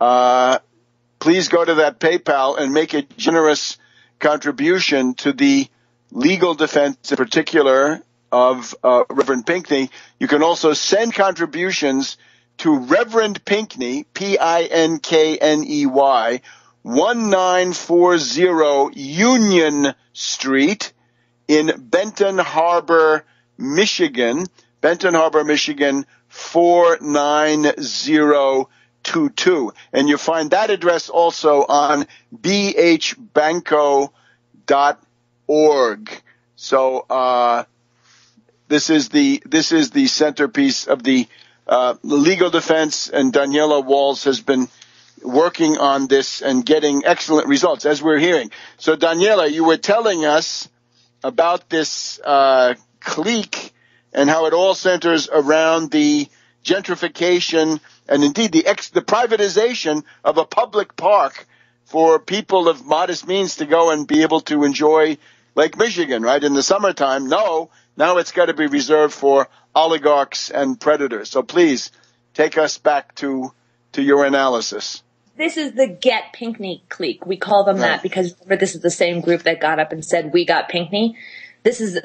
Please go to that PayPal and make a generous contribution to the legal defense, in particular, of Reverend Pinckney. You can also send contributions to Reverend Pinckney, Pinkney, 1940 Union Street in Benton Harbor, Michigan. Benton Harbor, Michigan, 49022. And you find that address also on bhbanco.org. So this is the centerpiece of the legal defense, and Daniela Walls has been working on this and getting excellent results, as we're hearing. So, Daniela, you were telling us about this clique and how it all centers around the gentrification and indeed the privatization of a public park for people of modest means to go and be able to enjoy Lake Michigan, right? In the summertime, no. Now it's got to be reserved for oligarchs and predators. So please take us back to your analysis. This is the Get Pinckney clique. We call them that because remember, this is the same group that got up and said, "We got Pinckney." This is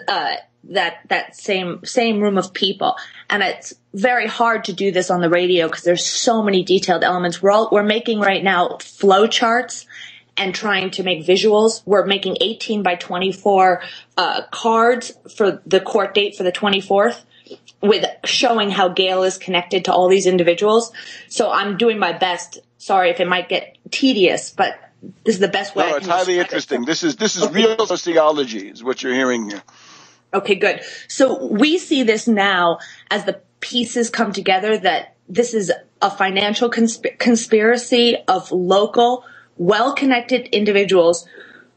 that same room of people, and it's very hard to do this on the radio because there's so many detailed elements. We're making right now flow charts and trying to make visuals. We're making 18 by 24 cards for the court date for the 24th, with showing how Gail is connected to all these individuals. So I'm doing my best. Sorry if it might get tedious, but this is the best way. No, it's highly interesting. This is okay. Real sociology is what you're hearing here. Okay, good. So we see this now as the pieces come together, that this is a financial conspiracy of local, well-connected individuals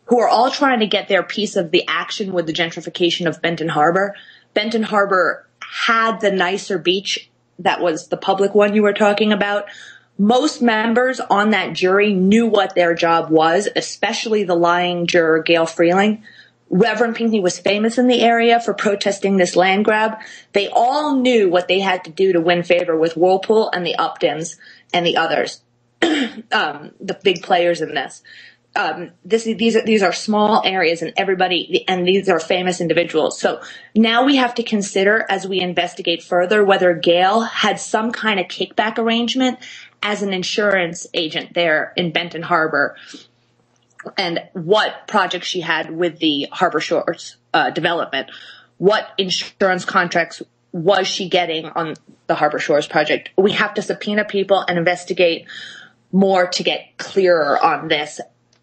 who are all trying to get their piece of the action with the gentrification of Benton Harbor. Benton Harbor had the nicer beach. That was the public one you were talking about. Most members on that jury knew what their job was, especially the lying juror, Gail Freeling. Reverend Pinckney was famous in the area for protesting this land grab. They all knew what they had to do to win favor with Whirlpool and the Uptons and the others, the big players in this. These are small areas, and these are famous individuals. So now we have to consider, as we investigate further, whether Gail had some kind of kickback arrangement as an insurance agent there in Benton Harbor, and what projects she had with the Harbor Shores development. What insurance contracts was she getting on the Harbor Shores project? We have to subpoena people and investigate more to get clearer on this.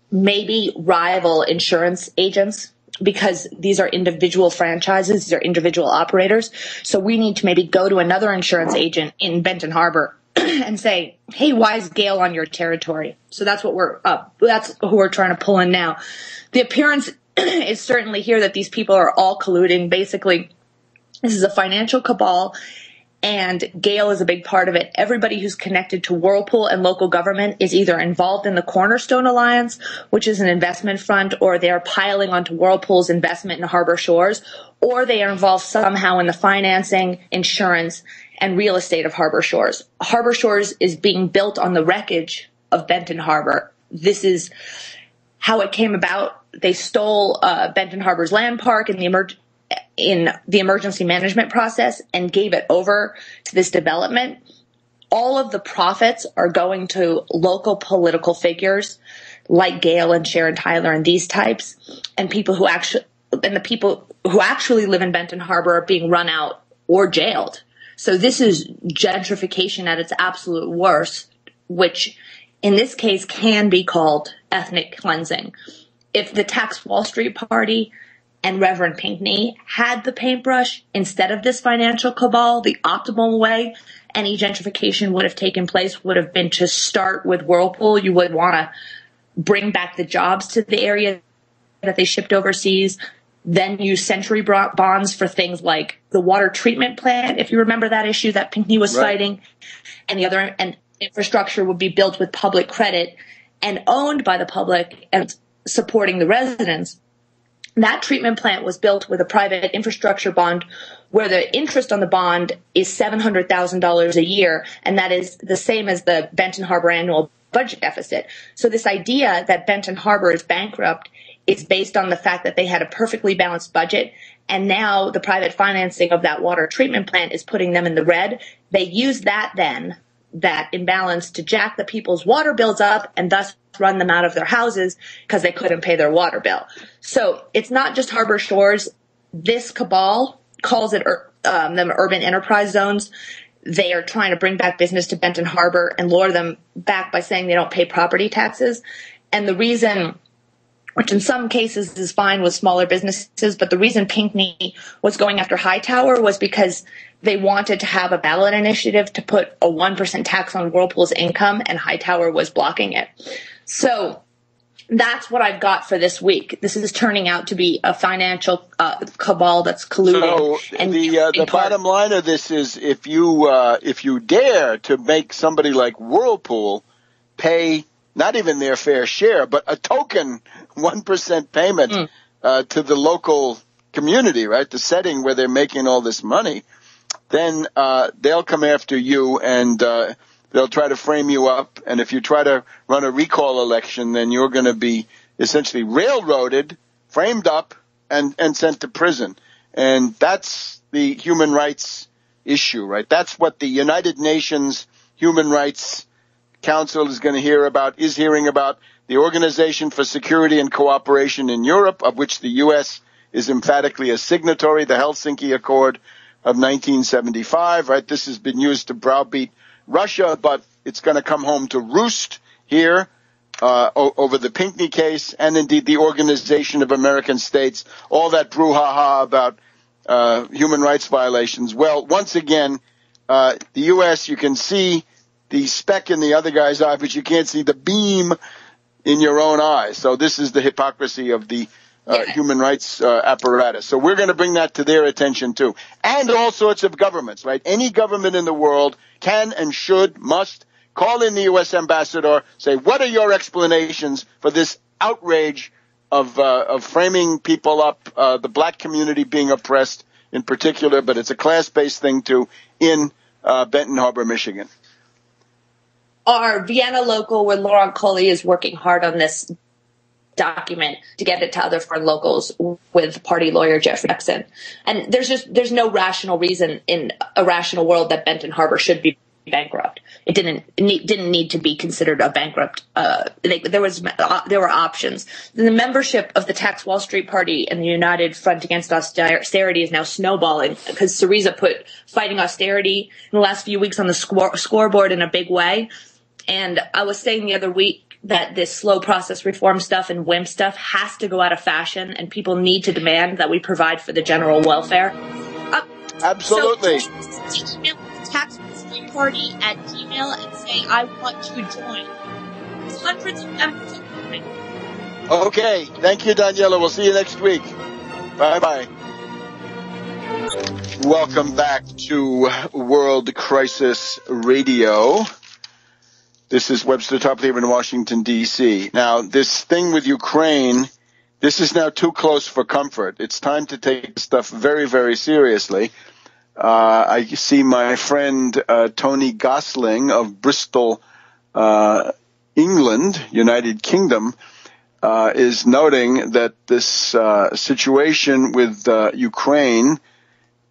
Maybe rival insurance agents, because these are individual franchises, these are individual operators. So we need to maybe go to another insurance agent in Benton Harbor and say, "Hey, why is Gail on your territory?" So that's what that's who we're trying to pull in now. The appearance is certainly here that these people are all colluding. Basically, this is a financial cabal, and Gail is a big part of it. Everybody who's connected to Whirlpool and local government is either involved in the Cornerstone Alliance, which is an investment fund, or they are piling onto Whirlpool's investment in Harbor Shores, or they are involved somehow in the financing, insurance, and real estate of Harbor Shores. Harbor Shores is being built on the wreckage of Benton Harbor. This is how it came about. They stole Benton Harbor's land park in the emergency management process and gave it over to this development. All of the profits are going to local political figures like Gail and Sharon Tyler and these types, and the people who actually live in Benton Harbor are being run out or jailed. So this is gentrification at its absolute worst, which in this case can be called ethnic cleansing. If the Tax Wall Street Party and Reverend Pinckney had the paintbrush instead of this financial cabal, the optimal way any gentrification would have taken place would have been to start with Whirlpool. You would want to bring back the jobs to the area that they shipped overseas, then use century bonds for things like the water treatment plant, if you remember that issue that Pinckney was fighting, and infrastructure would be built with public credit and owned by the public and supporting the residents. That treatment plant was built with a private infrastructure bond where the interest on the bond is $700,000 a year, and that is the same as the Benton Harbor annual budget deficit. So this idea that Benton Harbor is bankrupt is based on the fact that they had a perfectly balanced budget, and now the private financing of that water treatment plant is putting them in the red. They use that imbalance to jack the people's water bills up and thus run them out of their houses because they couldn't pay their water bill. So it's not just Harbor Shores. This cabal calls it them urban enterprise zones. They are trying to bring back business to Benton Harbor and lure them back by saying they don't pay property taxes. And the reason, which in some cases is fine with smaller businesses, but the reason Pinckney was going after Hightower was because they wanted to have a ballot initiative to put a 1% tax on Whirlpool's income, and Hightower was blocking it. So that's what I've got for this week. This is turning out to be a financial cabal that's colluding. So the bottom line of this is if you dare to make somebody like Whirlpool pay not even their fair share, but a token 1% payment to the local community, right, the setting where they're making all this money, then they'll come after you and they'll try to frame you up. And if you try to run a recall election, then you're going to be essentially railroaded, framed up, and sent to prison. And that's the human rights issue, right? That's what the United Nations Human Rights Council is hearing about, the Organization for Security and Cooperation in Europe, of which the U.S. is emphatically a signatory, the Helsinki Accord of 1975, right? This has been used to browbeat Russia, but it's going to come home to roost here over the Pinckney case, and indeed the Organization of American States, all that brouhaha about human rights violations. Well, once again, the U.S., you can see the speck in the other guy's eye, but you can't see the beam in your own eye. So this is the hypocrisy of the human rights apparatus. So we're going to bring that to their attention too. And all sorts of governments, right? Any government in the world can and must call in the U.S. ambassador, say, what are your explanations for this outrage of framing people up, the black community being oppressed in particular, but it's a class-based thing too, in Benton Harbor, Michigan. Our Vienna local, where Laurent Colli is working hard on this document to get it to other foreign locals with party lawyer Jeffrey Jackson. And there's no rational reason in a rational world that Benton Harbor should be bankrupt. It didn't need to be considered a bankrupt. There were options. The membership of the Tax Wall Street Party and the United Front Against Austerity is now snowballing because Syriza put fighting austerity in the last few weeks on the scoreboard in a big way. And I was saying the other week that this slow process reform stuff and WIMP stuff has to go out of fashion, and people need to demand that we provide for the general welfare. Absolutely. So email the Tax Wall Party at Gmail and say, I want to join. Hundreds of members are coming. Okay. Thank you, Daniela. We'll see you next week. Bye-bye. Welcome back to World Crisis Radio. This is Webster Tarpley here in Washington, D.C. Now, this thing with Ukraine, this is now too close for comfort. It's time to take stuff very, very seriously. I see my friend Tony Gosling of Bristol, England, United Kingdom, is noting that this situation with Ukraine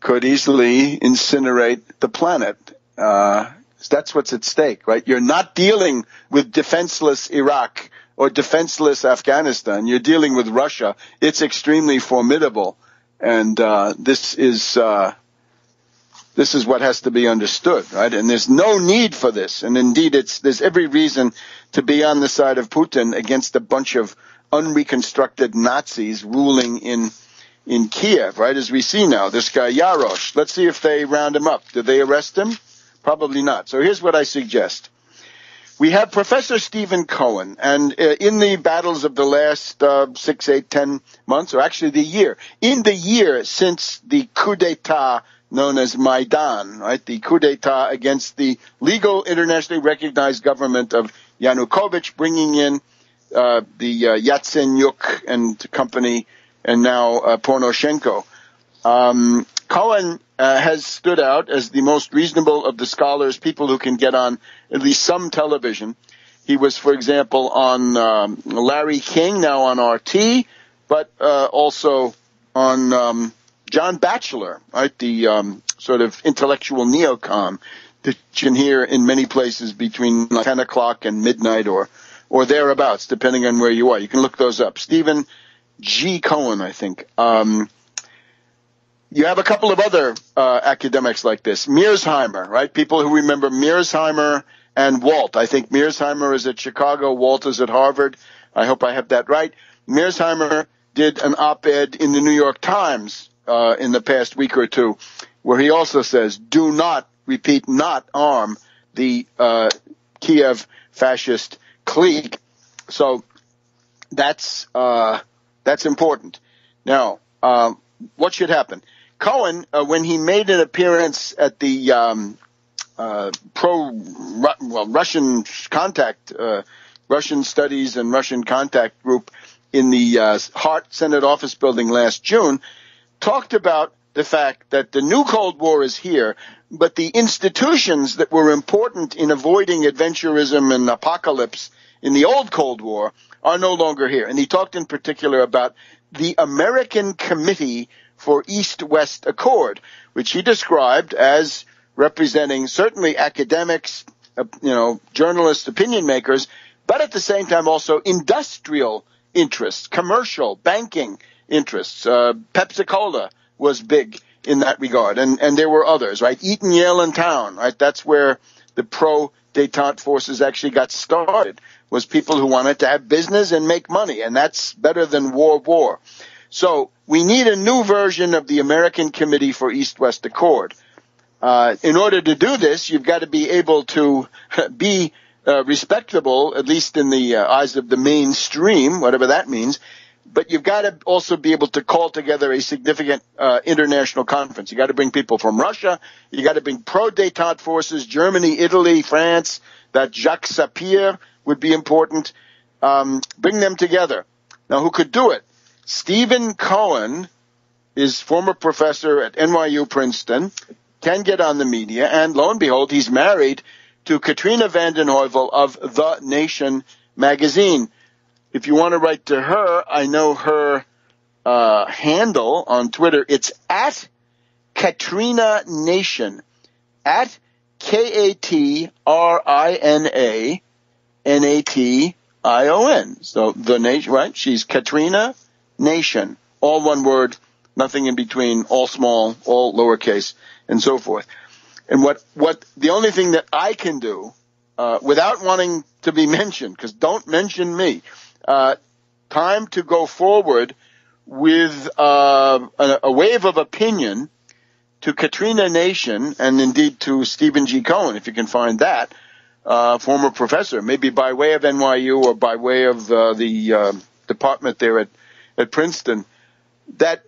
could easily incinerate the planet. That's what's at stake, right? You're not dealing with defenseless Iraq or defenseless Afghanistan. You're dealing with Russia. It's extremely formidable, and this is what has to be understood, right? And there's no need for this. And indeed, there's every reason to be on the side of Putin against a bunch of unreconstructed Nazis ruling in Kiev, right? As we see now, this guy Yarosh. Let's see if they round him up. Did they arrest him? Probably not. So here's what I suggest. We have Professor Stephen Cohen, and in the battles of the last 6, 8, 10 months, or actually in the year since the coup d'etat known as Maidan, right, the coup d'etat against the legal, internationally recognized government of Yanukovych, bringing in the Yatsenyuk and company, and now Poroshenko. Cohen has stood out as the most reasonable of the scholars, people who can get on at least some television. He was, for example, on Larry King, now on RT, but also on John Batchelor, right, the sort of intellectual neocon that you can hear in many places between 10 o'clock and midnight or thereabouts, depending on where you are. You can look those up. Stephen G. Cohen, I think. You have a couple of other academics like this. Mearsheimer, right? People who remember Mearsheimer and Walt. I think Mearsheimer is at Chicago, Walt is at Harvard. I hope I have that right. Mearsheimer did an op-ed in the New York Times in the past week or two, where he also says, do not, repeat, not arm the Kiev fascist clique. So that's important. Now, what should happen? Cohen, when he made an appearance at the Russian contact, Russian Studies and Russian Contact Group in the Hart Senate Office Building last June, talked about the fact that the new Cold War is here, but the institutions that were important in avoiding adventurism and apocalypse in the old Cold War are no longer here. And he talked in particular about the American Committee for East-West Accord, which he described as representing certainly academics, journalists, opinion makers, but at the same time also industrial interests, commercial, banking interests. Pepsi-Cola was big in that regard, and there were others, right? Eton, Yale, and Town, right? That's where the pro-détente forces actually got started, was people who wanted to have business and make money, and that's better than war. So we need a new version of the American Committee for East-West Accord. In order to do this, you've got to be able to be respectable, at least in the eyes of the mainstream, whatever that means. But you've got to also be able to call together a significant international conference. You got to bring people from Russia. You got to bring pro-détente forces, Germany, Italy, France. That Jacques Sapir would be important. Bring them together. Now, who could do it? Stephen Cohen is former professor at NYU Princeton, can get on the media, and lo and behold, he's married to Katrina vanden Heuvel of The Nation magazine. If you want to write to her, I know her handle on Twitter. It's at Katrina Nation, at KatrinaNation. So The Nation, right? She's Katrina Nation, all one word, nothing in between, all small, all lowercase, and so forth. And what the only thing that I can do, without wanting to be mentioned, because don't mention me, time to go forward with a wave of opinion to Katrina Nation, and indeed to Stephen G. Cohen, if you can find that, former professor, maybe by way of NYU or by way of the department there at Princeton, that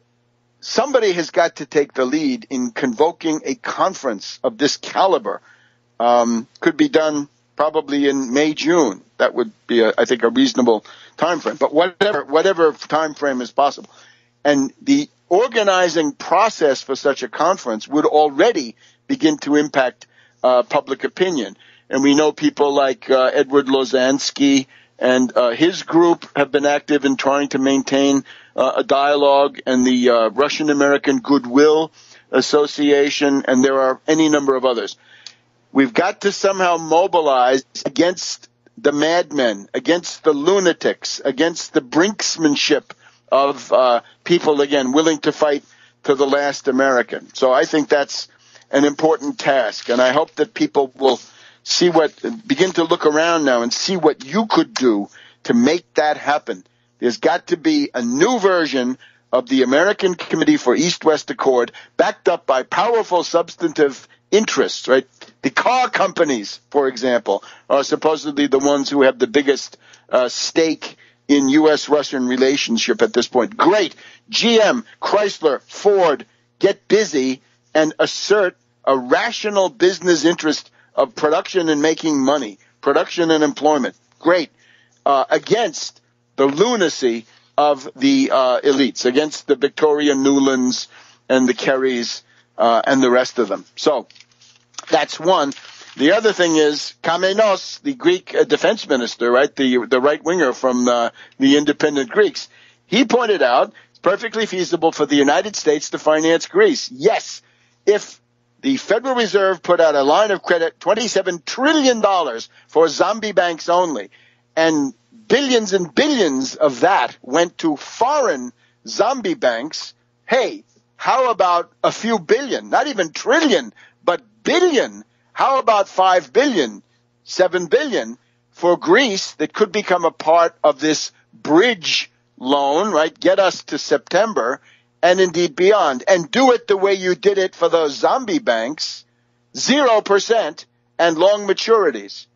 somebody has got to take the lead in convoking a conference of this caliber. Could be done probably in May, June. That would be, I think, a reasonable time frame. But whatever time frame is possible. And the organizing process for such a conference would already begin to impact public opinion. And we know people like Edward Lozansky and his group have been active in trying to maintain a dialogue, and the Russian-American Goodwill Association, and there are any number of others. We've got to somehow mobilize against the madmen, against the lunatics, against the brinksmanship of people, again, willing to fight to the last American. So I think that's an important task, and I hope that people will begin to look around now and see what you could do to make that happen. There's got to be a new version of the American Committee for East-West Accord, backed up by powerful substantive interests, right? The car companies, for example, are supposedly the ones who have the biggest stake in U.S.-Russian relationship at this point. Great. GM, Chrysler, Ford, get busy and assert a rational business interest of production and making money, production and employment. Great. Against the lunacy of the elites, against the Victoria Newlands and the Kerrys and the rest of them. So that's one. The other thing is Kamenos, the Greek defense minister, right, the right-winger from the independent Greeks. He pointed out it's perfectly feasible for the United States to finance Greece. Yes, if the Federal Reserve put out a line of credit, $27 trillion for zombie banks only, and billions and billions of that went to foreign zombie banks. Hey, how about a few billion, not even trillion, but billion? How about 5 billion, 7 billion for Greece that could become a part of this bridge loan, right? Get us to September and indeed beyond, and do it the way you did it for those zombie banks, 0% and long maturities.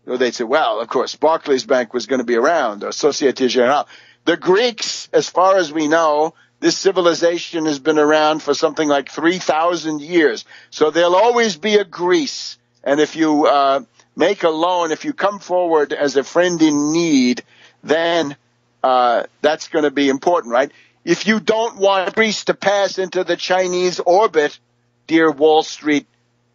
Well, they'd say, well, of course, Barclays Bank was going to be around, or Societe Generale. The Greeks, as far as we know, this civilization has been around for something like 3,000 years. So there'll always be a Greece. And if you make a loan, if you come forward as a friend in need, then that's going to be important, right? If you don't want Greece to pass into the Chinese orbit, dear Wall Street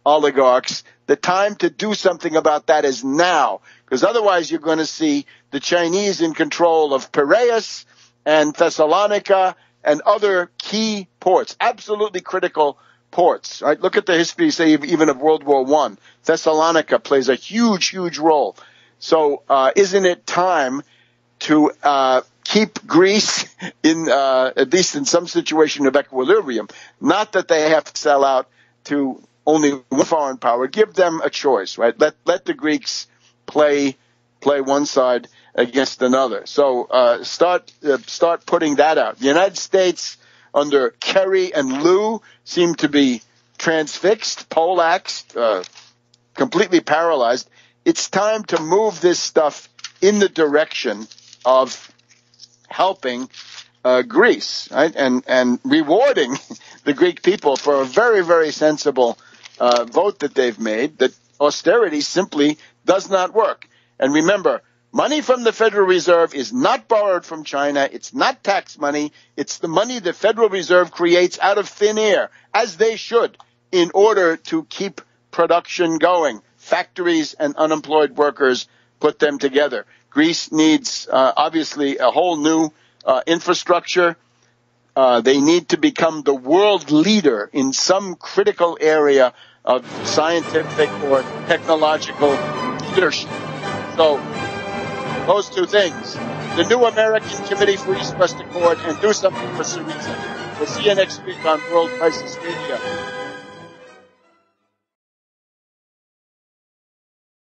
oligarchs, the time to do something about that is now, because otherwise you're going to see the Chinese in control of Piraeus and Thessalonica and other key ports, absolutely critical ports. Right? Look at the history, say, even of World War I. Thessalonica plays a huge, huge role. So isn't it time to keep Greece in at least in some situation of equilibrium? Not that they have to sell out to only one foreign power. Give them a choice, right? Let the Greeks play one side against another. So start putting that out. The United States under Kerry and Liu seem to be transfixed, poleaxed, completely paralyzed. It's time to move this stuff in the direction of helping Greece, right? And rewarding the Greek people for a very, very sensible vote that they've made, that austerity simply does not work. And remember, money from the Federal Reserve is not borrowed from China. It's not tax money. It's the money the Federal Reserve creates out of thin air, as they should, in order to keep production going. Factories and unemployed workers put them together. Greece needs, obviously, a whole new infrastructure. They need to become the world leader in some critical area of scientific or technological leadership. So those two things, the new American Committee for East-West Accord, and do something for Syriza. We'll see you next week on World Crisis Media.